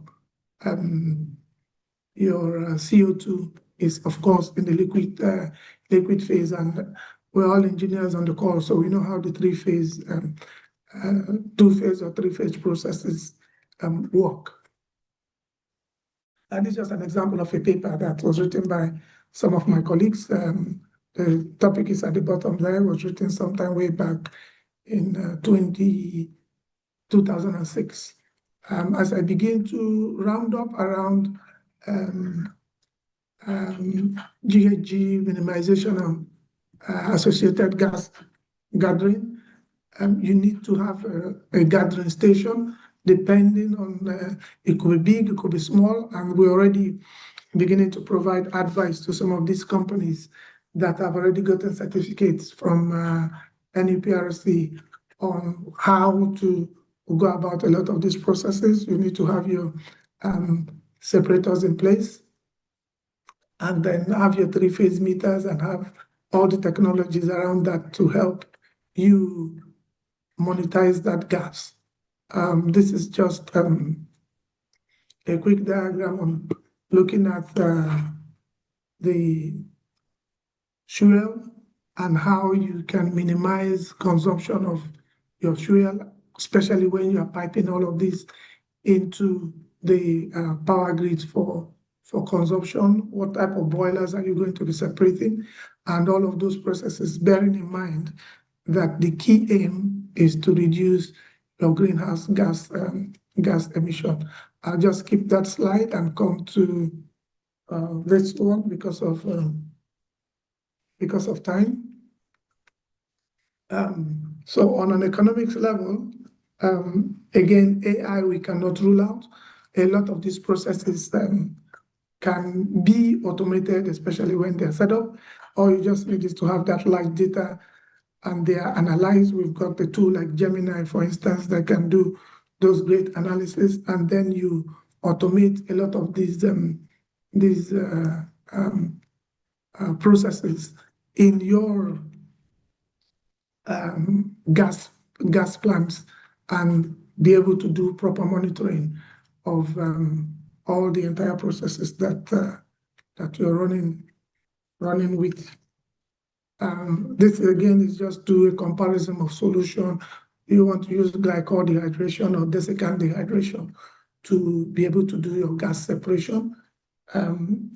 CO2 is, of course, in the liquid phase. And we're all engineers on the call, so we know how the two-phase or three-phase processes work. And this is just an example of a paper that was written by some of my colleagues. The topic is at the bottom there. It was written sometime way back in 2006. As I begin to round up around GHG minimization and associated gas gathering, you need to have a gathering station, depending on, it could be big, it could be small, and we're already beginning to provide advice to some of these companies that have already gotten certificates from NUPRC on how to go about a lot of these processes. You need to have your separators in place, and then have your three-phase meters and have all the technologies around that to help you monetize that gas. This is just a quick diagram on looking at the fuel and how you can minimize consumption of your fuel, especially when you are piping all of this into the power grids for consumption. What type of boilers are you going to be separating? And all of those processes, bearing in mind that the key aim is to reduce your greenhouse gas emission. I'll just skip that slide and come to this one because of time. So on an economics level, again, AI we cannot rule out. A lot of these processes can be automated, especially when they're set up. All you just need is to have that large data and they are analyzed. We've got the tool like Gemini, for instance, that can do those great analysis, and then you automate a lot of these processes in your gas plants and be able to do proper monitoring of all the entire processes that you're running with. This again is just do a comparison of solution. You want to use glycol dehydration or desiccant dehydration to be able to do your gas separation,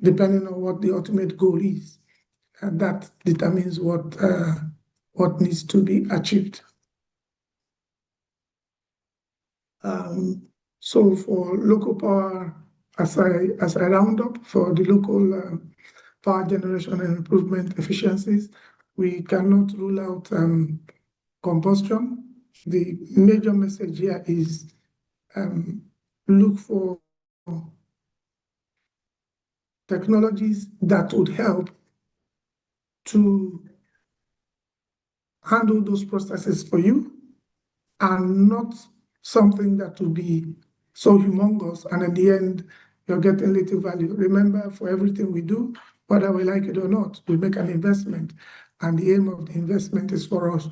depending on what the ultimate goal is. And that determines what what needs to be achieved. So for local power, as I round up for the local power generation and improvement efficiencies, we cannot rule out combustion. The major message here is look for technologies that would help to handle those processes for you, and not something that will be so humongous and at the end you're getting little value. Remember, for everything we do, whether we like it or not, we make an investment, and the aim of the investment is for us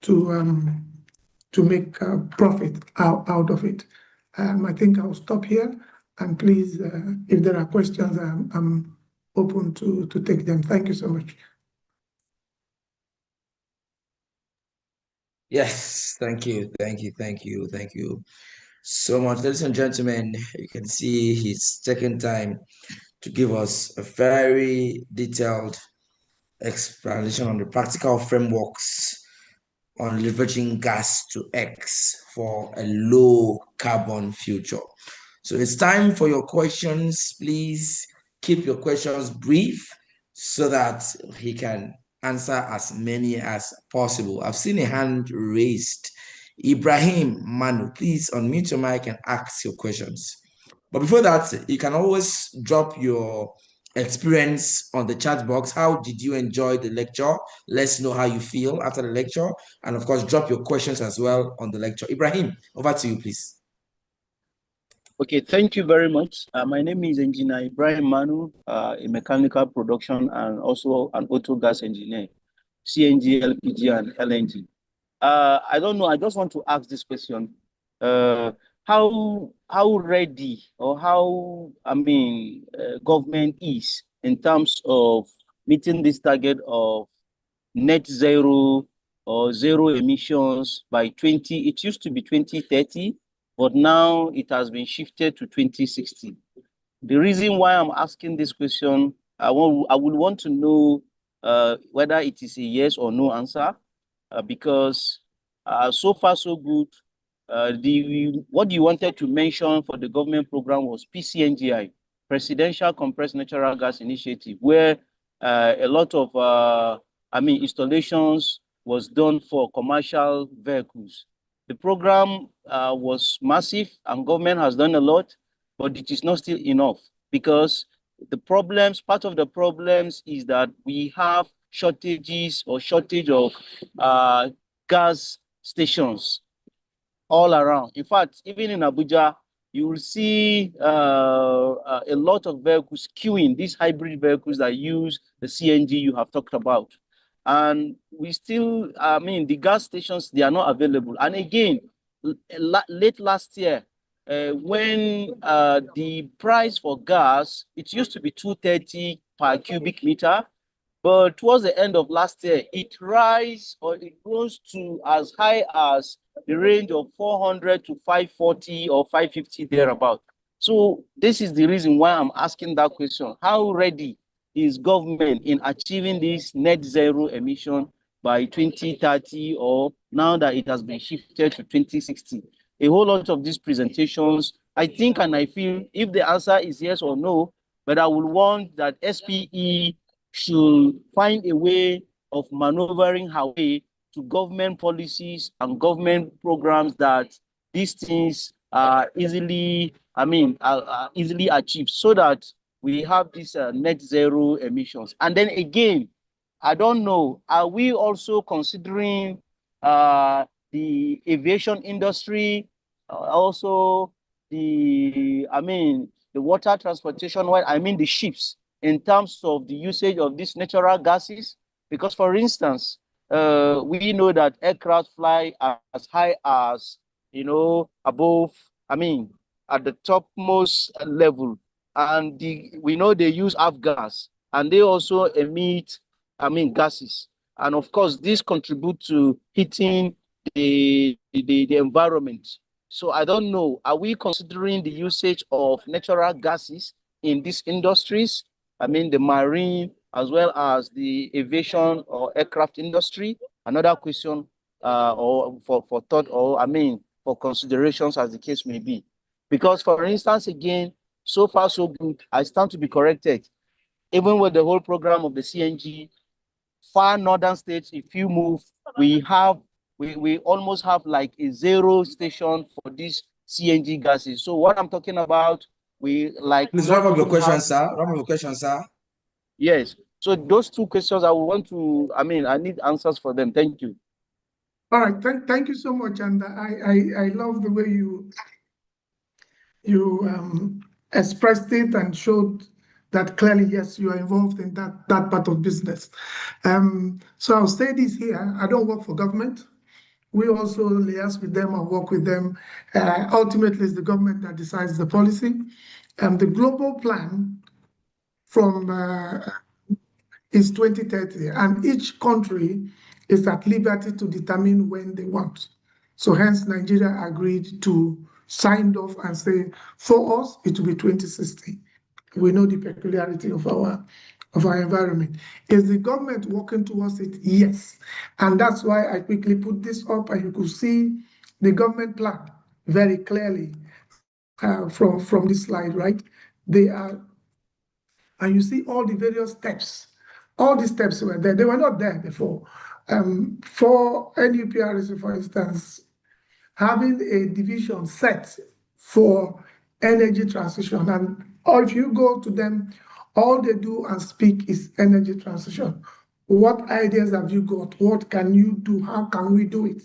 to make a profit out of it. I think I'll stop here, and please, if there are questions, I'm open to take them. Thank you so much. Yes, thank you so much. Ladies and gentlemen, you can see he's taking time to give us a very detailed explanation on the practical frameworks on leveraging gas to X for a low carbon future. So it's time for your questions. Please keep your questions brief so that he can answer as many as possible. I've seen a hand raised. Ibrahim Manu, please unmute your mic and ask your questions. But before that, you can always drop your experience on the chat box. How did you enjoy the lecture? Let's know how you feel after the lecture. And of course, drop your questions as well on the lecture. Ibrahim, over to you, please. Okay, thank you very much. My name is Engineer Ibrahim Manu, a mechanical production and also an auto gas engineer, CNG, LPG, and LNG. I don't know, I just want to ask this question. How ready or how, government is in terms of meeting this target of net zero or zero emissions by it used to be 2030, but now it has been shifted to 2060. The reason why I'm asking this question, I would want to know whether it is a yes or no answer, because so far so good. What you wanted to mention for the government program was PCNGI, Presidential Compressed Natural Gas Initiative, where a lot of installations was done for commercial vehicles. The program was massive and government has done a lot, but it is not still enough, because part of the problems is that we have shortage of gas stations all around. In fact, even in Abuja, you will see a lot of vehicles queuing, these hybrid vehicles that use the CNG you have talked about. And we still, the gas stations, they are not available. And again, late last year, when the price for gas, it used to be 230 per cubic meter, but towards the end of last year, it rose to as high as the range of 400 to 540 or 550 thereabout. So this is the reason why I'm asking that question. How ready is government in achieving this net zero emission by 2030, or now that it has been shifted to 2060? A whole lot of these presentations, I think and I feel, if the answer is yes or no, but I would want that SPE should find a way of maneuvering her way to government policies and government programs that these things are easily achieved, so that we have this net zero emissions. And then again, I don't know, are we also considering the aviation industry, also the water transportation, the ships, in terms of the usage of these natural gases? Because, for instance, we know that aircraft fly as high as, above, at the topmost level. And we know they use avgas, and they also emit, gases. And of course, this contributes to heating the environment. So I don't know, are we considering the usage of natural gases in these industries? The marine as well as the aviation or aircraft industry. another question or for thought, or I mean for considerations as the case may be. Because for instance, again, so far so good, I stand to be corrected. Even with the whole program of the CNG, far northern states, if you move, we almost have like a zero station for these CNG gases. So what I'm talking about, we like. Please wrap up your question, sir. Wrap up your question, sir. Yes. So those two questions I want to, I mean, I need answers for them. Thank you. All right, thank you so much. And I love the way you expressed it and showed that clearly, yes, you are involved in that part of business. So I'll say this here, I don't work for government. We also liaise with them and work with them. Ultimately, it's the government that decides the policy. The global plan from is 2030, and each country is at liberty to determine when they want. So hence Nigeria agreed to sign off and say, for us, it will be 2060. We know the peculiarity of our environment. Is the government working towards it? Yes. And that's why I quickly put this up, and you could see the government plan very clearly from this slide, right? They are, and you see all the various steps. All these steps were there. They were not there before. For NUPRC, for instance, having a division set for energy transition, and or if you go to them, all they do and speak is energy transition. What ideas have you got? What can you do? How can we do it?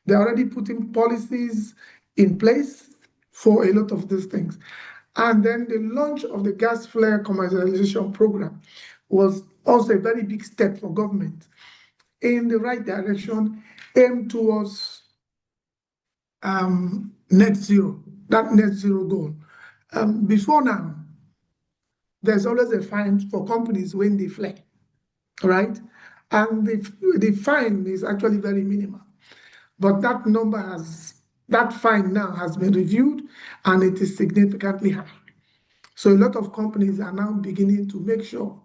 They're already putting policies in place for a lot of these things. And then the launch of the gas flare commercialization program was also a very big step for government in the right direction, aimed towards net zero, that net zero goal. Before now, there's always a fine for companies when they flare, right? And the fine is actually very minimal. But that fine now has been reviewed, and it is significantly high. So a lot of companies are now beginning to make sure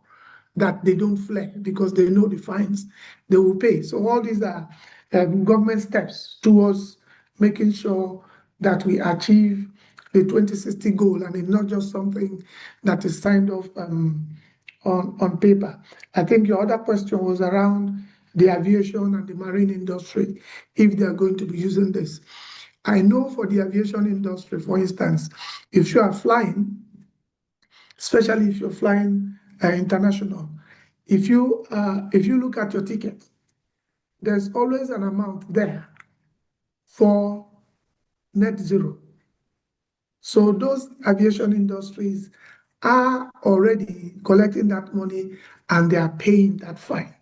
that they don't flare because they know the fines they will pay. So all these are government steps towards making sure that we achieve the 2060 goal, and it's not just something that is signed off on paper. I think your other question was around the aviation and the marine industry, if they are going to be using this. I know for the aviation industry, for instance, if you are flying, especially if you're flying international, if you look at your ticket, there's always an amount there for net zero. So those aviation industries are already collecting that money, and they are paying that fine.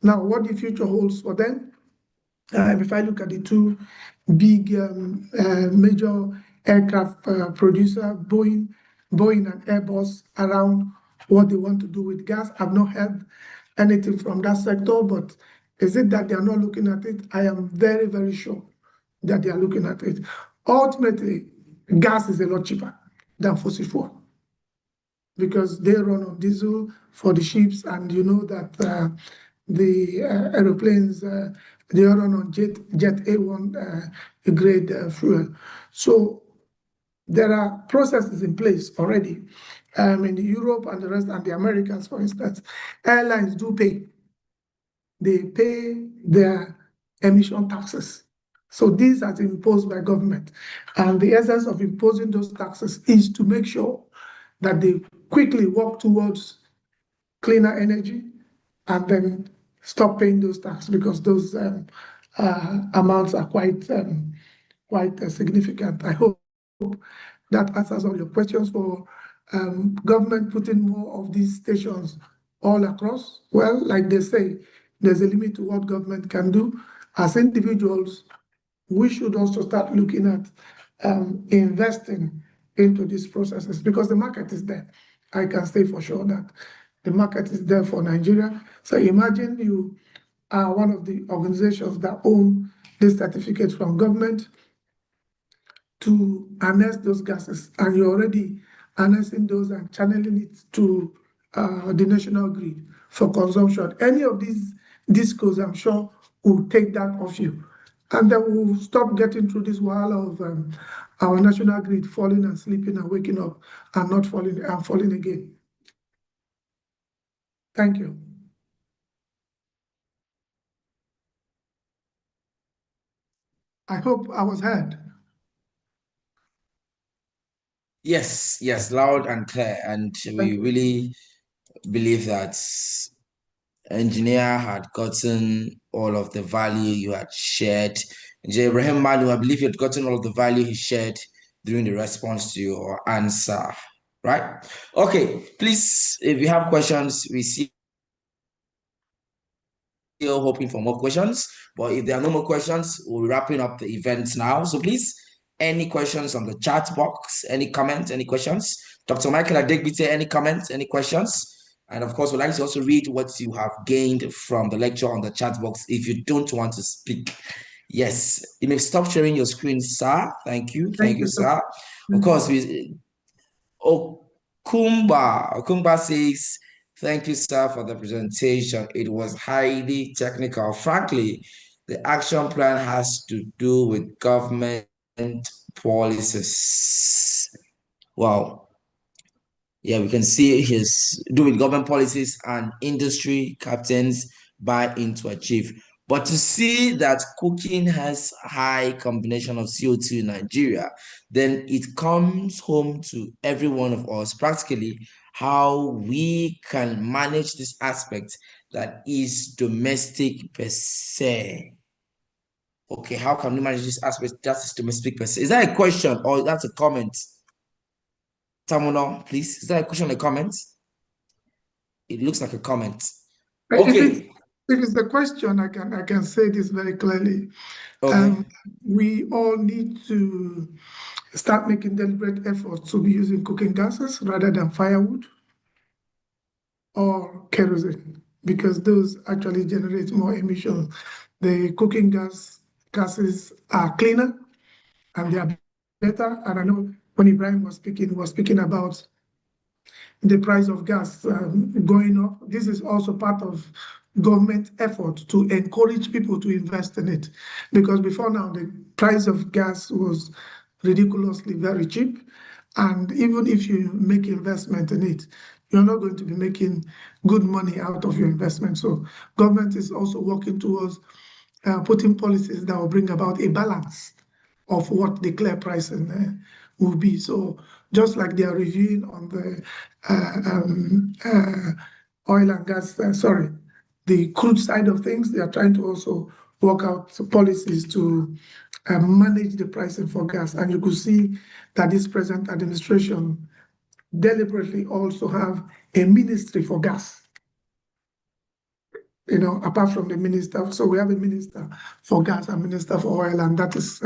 Now, what the future holds for them, if I look at the two big major aircraft producer, Boeing and Airbus, around what they want to do with gas. I've not heard anything from that sector, but is it that they are not looking at it? I am very, very sure that they are looking at it. Ultimately, gas is a lot cheaper than fossil fuel because they run on diesel for the ships, and you know that the aeroplanes, they run on jet A1 grade fuel. So there are processes in place already. In Europe and the rest, and the Americans, for instance, airlines do pay. They pay their emission taxes. So these are imposed by government. And the essence of imposing those taxes is to make sure that they quickly work towards cleaner energy and then stop paying those taxes, because those amounts are quite significant. I hope that answers all your questions. For government putting more of these stations all across, well, like they say, there's a limit to what government can do. As individuals, we should also start looking at investing into these processes, because the market is there. I can say for sure that the market is there for Nigeria. So imagine you are one of the organizations that own this certificate from government to harness those gases, and you're already harnessing those and channeling it to the national grid for consumption. Any of these discos, I'm sure, will take that off you. And then we'll stop getting through this while of our national grid falling and sleeping and waking up and not falling and falling again. Thank you. I hope I was heard. Yes, yes, loud and clear. And we really believe that engineer had gotten all of the value you had shared. Engineer Ibrahim Manu, I believe you had gotten all of the value he shared during the response to your answer, right? Okay, please, if you have questions, we see still hoping for more questions, but if there are no more questions, we'll be wrapping up the event now. So please, any questions on the chat box, any comments, any questions? Dr. Michael Adegbite, any comments, any questions? And of course, we'd like to also read what you have gained from the lecture on the chat box if you don't want to speak. Yes, you may stop sharing your screen, sir. Thank you. Thank you, sir. Of course, Okumba says, thank you, sir, for the presentation. It was highly technical. Frankly, the action plan has to do with government policies. Wow. Yeah, we can see his do with government policies and industry captains buy into achieve. But to see that cooking has high combination of CO2 in Nigeria, then it comes home to every one of us practically how we can manage this aspect that is domestic per se. Okay, how can we manage this aspect that is domestic per se? Is that a question or that's a comment? Tamuno, please. Is that a question or a comment? It looks like a comment. Okay. If it's the question, I can say this very clearly. Okay. We all need to start making deliberate efforts to be using cooking gases rather than firewood or kerosene, because those actually generate more emissions. The cooking gases are cleaner and they are better. And I know when Ibrahim was speaking about the price of gas going up. This is also part of government effort to encourage people to invest in it. Because before now, the price of gas was ridiculously very cheap. And even if you make investment in it, you're not going to be making good money out of your investment. So government is also working towards putting policies that will bring about a balance of what the clear pricing will be. So just like they are reviewing on the oil and gas, the crude side of things, they are trying to also work out policies to manage the pricing for gas. And you could see that this present administration deliberately also have a ministry for gas. You know, apart from the minister, so we have a minister for gas and minister for oil, and that is,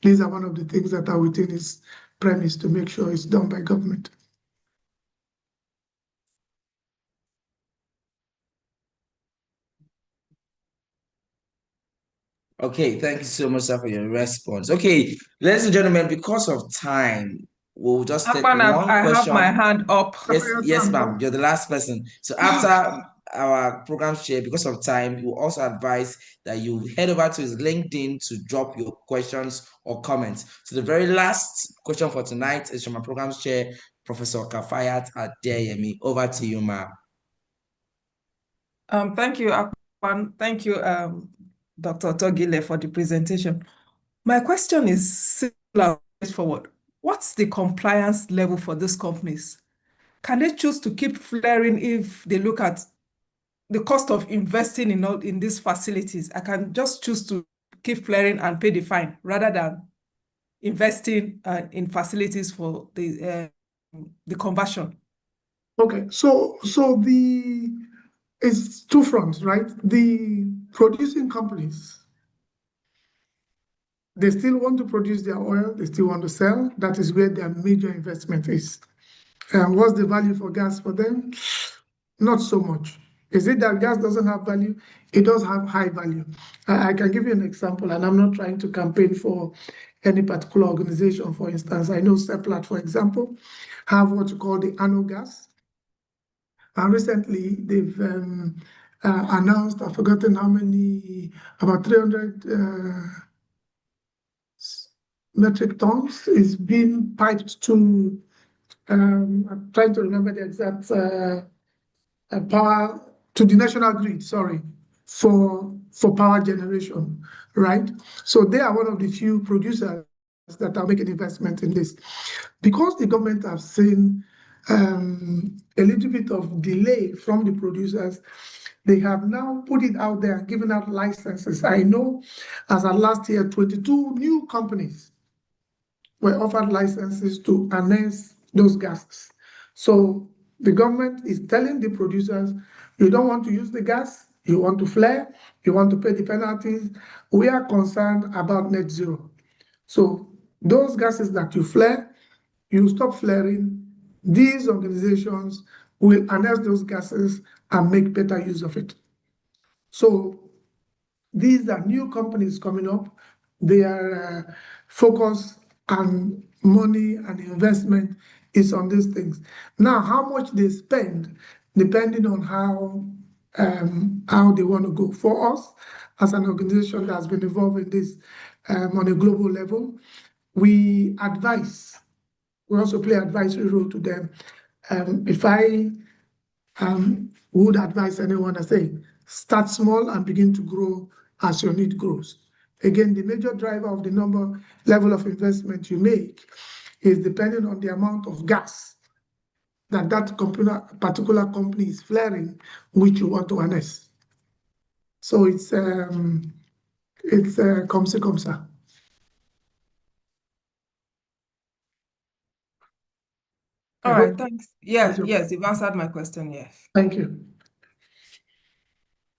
these are one of the things that are within his premise to make sure it's done by government. Okay, thank you so much, sir, for your response. Okay, ladies and gentlemen, because of time, we'll just take one question. I have my hand up. Yes, ma'am, you're the last person. So after our program share, because of time, we will also advise that you head over to his LinkedIn to drop your questions or comments. So the very last question for tonight is from our program chair, Professor Kafayat Adeyemi. Over to you, ma'am. Thank you, Akpan. Thank you, Dr. Togile, for the presentation. My question is similar, straightforward. What's the compliance level for these companies? Can they choose to keep flaring if they look at the cost of investing in these facilities? I can just choose to keep flaring and pay the fine rather than investing in facilities for the conversion. Okay, so it's two fronts, right? The producing companies, they still want to produce their oil, they still want to sell. That is where their major investment is. And what's the value for gas for them? Not so much. Is it that gas doesn't have value? It does have high value. I can give you an example, and I'm not trying to campaign for any particular organization. For instance, I know Seplat, for example, have what you call the ANOH gas. And recently, they've announced, I've forgotten how many, about 300 metric tons is being piped to, I'm trying to remember the exact power, to the national grid, sorry, for power generation, right? So they are one of the few producers that are making investment in this. Because the government have seen a little bit of delay from the producers, they have now put it out there and given out licenses. I know as of last year, 22 new companies were offered licenses to harness those gases. So the government is telling the producers, you don't want to use the gas, you want to flare, you want to pay the penalties. We are concerned about net zero. So those gases that you flare, you stop flaring, these organizations will harness those gases and make better use of it. So these are new companies coming up. Their focus and money and investment is on these things. Now, how much they spend, depending on how they want to go. For us, as an organization that has been involved in this on a global level, we advise. We also play advisory role to them. If I would advise anyone, I say, start small and begin to grow as your need grows. Again, the major driver of the level of investment you make is depending on the amount of gas that particular company is flaring, which you want to harness. So it's comme ci, comme ça. All right, thanks. Yes, you. yes, you've answered my question, yes. Thank you.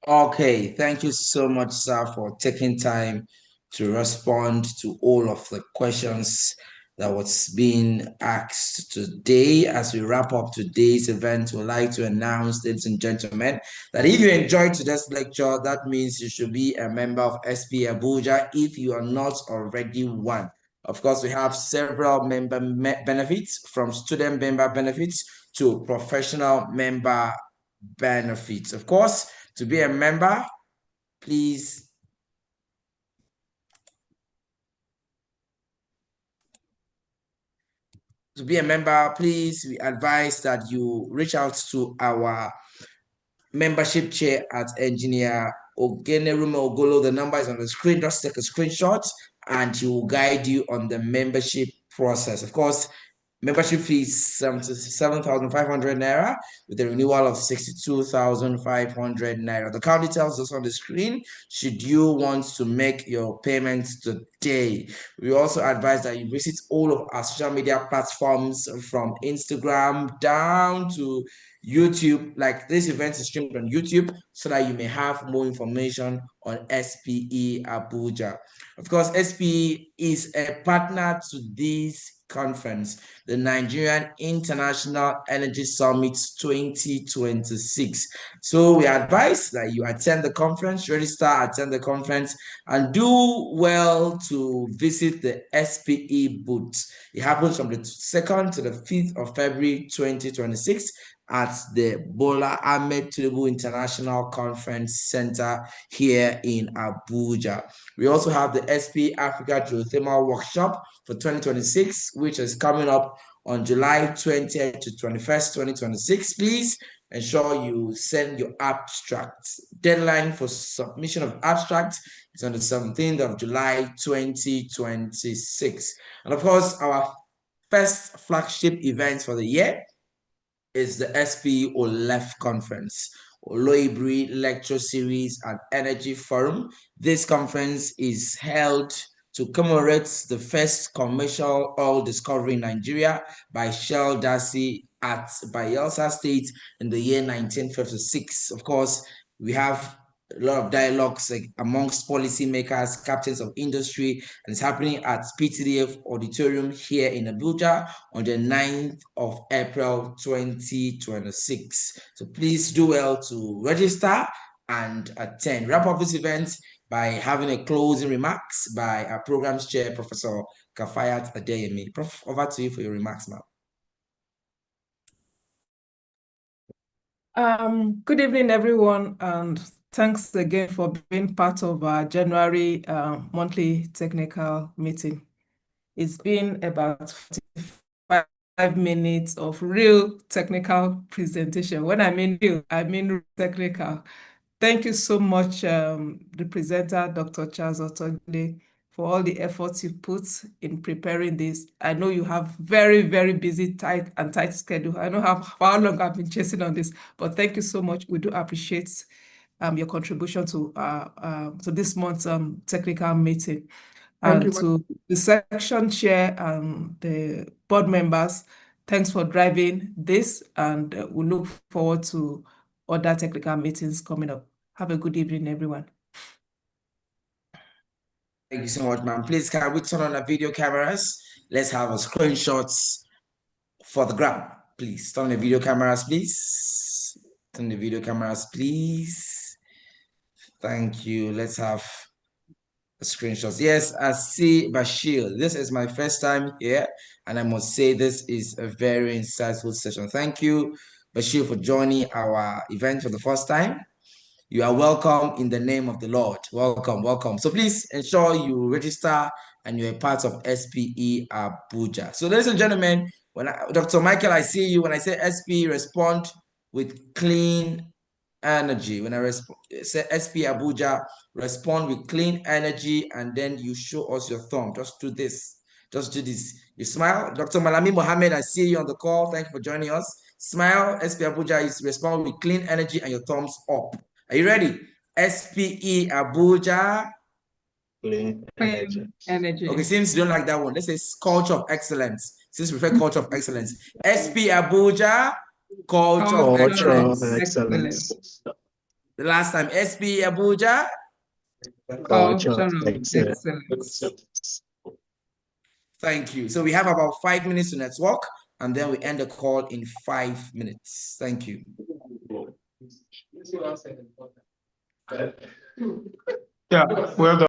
Okay, thank you so much, sir, for taking time to respond to all of the questions that was being asked today. As we wrap up today's event, we'd like to announce, ladies and gentlemen, that if you enjoyed today's lecture, that means you should be a member of SP Abuja if you are not already one. Of course, we have several member benefits, from student member benefits to professional member benefits. Of course, to be a member, please we advise that you reach out to our membership chair at Engineer Ogenerume Ogolo. The number is on the screen. Just take a screenshot and he will guide you on the membership process. Of course, membership fee is 77,500 naira with a renewal of 62,500 naira. The account details is on the screen should you want to make your payments today. We also advise that you visit all of our social media platforms from Instagram down to YouTube. Like, this event is streamed on YouTube so that you may have more information on SPE Abuja. Of course, SPE is a partner to this conference, the Nigerian International Energy Summit 2026. So we advise that you attend the conference, register, attend the conference, and do well to visit the SPE booth. It happens from the 2nd to the 5th of February 2026 at the Bola Ahmed Tinubu International Conference Center here in Abuja. We also have the SP Africa Geothermal Workshop for 2026, which is coming up on July 20th to 21st, 2026. Please ensure you send your abstracts. Deadline for submission of abstracts is on the 17th of July, 2026. And of course, our first flagship event for the year is the SP OLEF Conference, Oloibri Lecture Series and Energy Forum. This conference is held to commemorate the first commercial oil discovery in Nigeria by Shell Darcy at Bayelsa State in the year 1956. Of course, we have a lot of dialogues amongst policymakers, captains of industry, and it's happening at PTDF Auditorium here in Abuja on the 9th of April 2026. So please do well to register and attend. Wrap up this event by having a closing remarks by our program's chair, Professor Kafayat Adeyemi. Prof, over to you for your remarks, ma'am. Good evening, everyone, and thanks again for being part of our January monthly technical meeting. It's been about 45 minutes of real technical presentation. When I mean real, I mean real technical. Thank you so much, the presenter, Dr. Charles Otogle, for all the efforts you put in preparing this. I know you have very, very busy, tight schedule. I know how long I've been chasing on this, but thank you so much. We do appreciate your contribution to this month's technical meeting. Thank And you. to the section chair and the board members, thanks for driving this, and we look forward to other technical meetings coming up. Have a good evening, everyone. Thank you so much, ma'am. Please, can we turn on the video cameras? Let's have a screenshots for the gram, please. Turn on the video cameras, please. Turn the video cameras, please. Thank you. Let's have screenshots. Yes, I see Bashir. This is my first time here, and I must say this is a very insightful session. Thank you, Bashir, for joining our event for the first time. You are welcome in the name of the Lord. Welcome, welcome. So please ensure you register and you're a part of SPE Abuja. So ladies and gentlemen, Dr. Michael, I see you. When I say SPE, respond with clean energy. When I say SPE Abuja, respond with clean energy, and then you show us your thumb. Just do this. Just do this. You smile. Dr. Malami Mohammed, I see you on the call. Thank you for joining us. Smile. SPE Abuja is respond with clean energy and your thumbs up. Are you ready? SPE Abuja. Clean energy. Okay, since you don't like that one, let's say culture of excellence. Since we prefer culture of excellence. SPE Abuja, culture of excellence. The last time, SPE Abuja, culture of excellence. Thank you. So we have about 5 minutes to network, and then we end the call in 5 minutes. Thank you. Yeah, well done.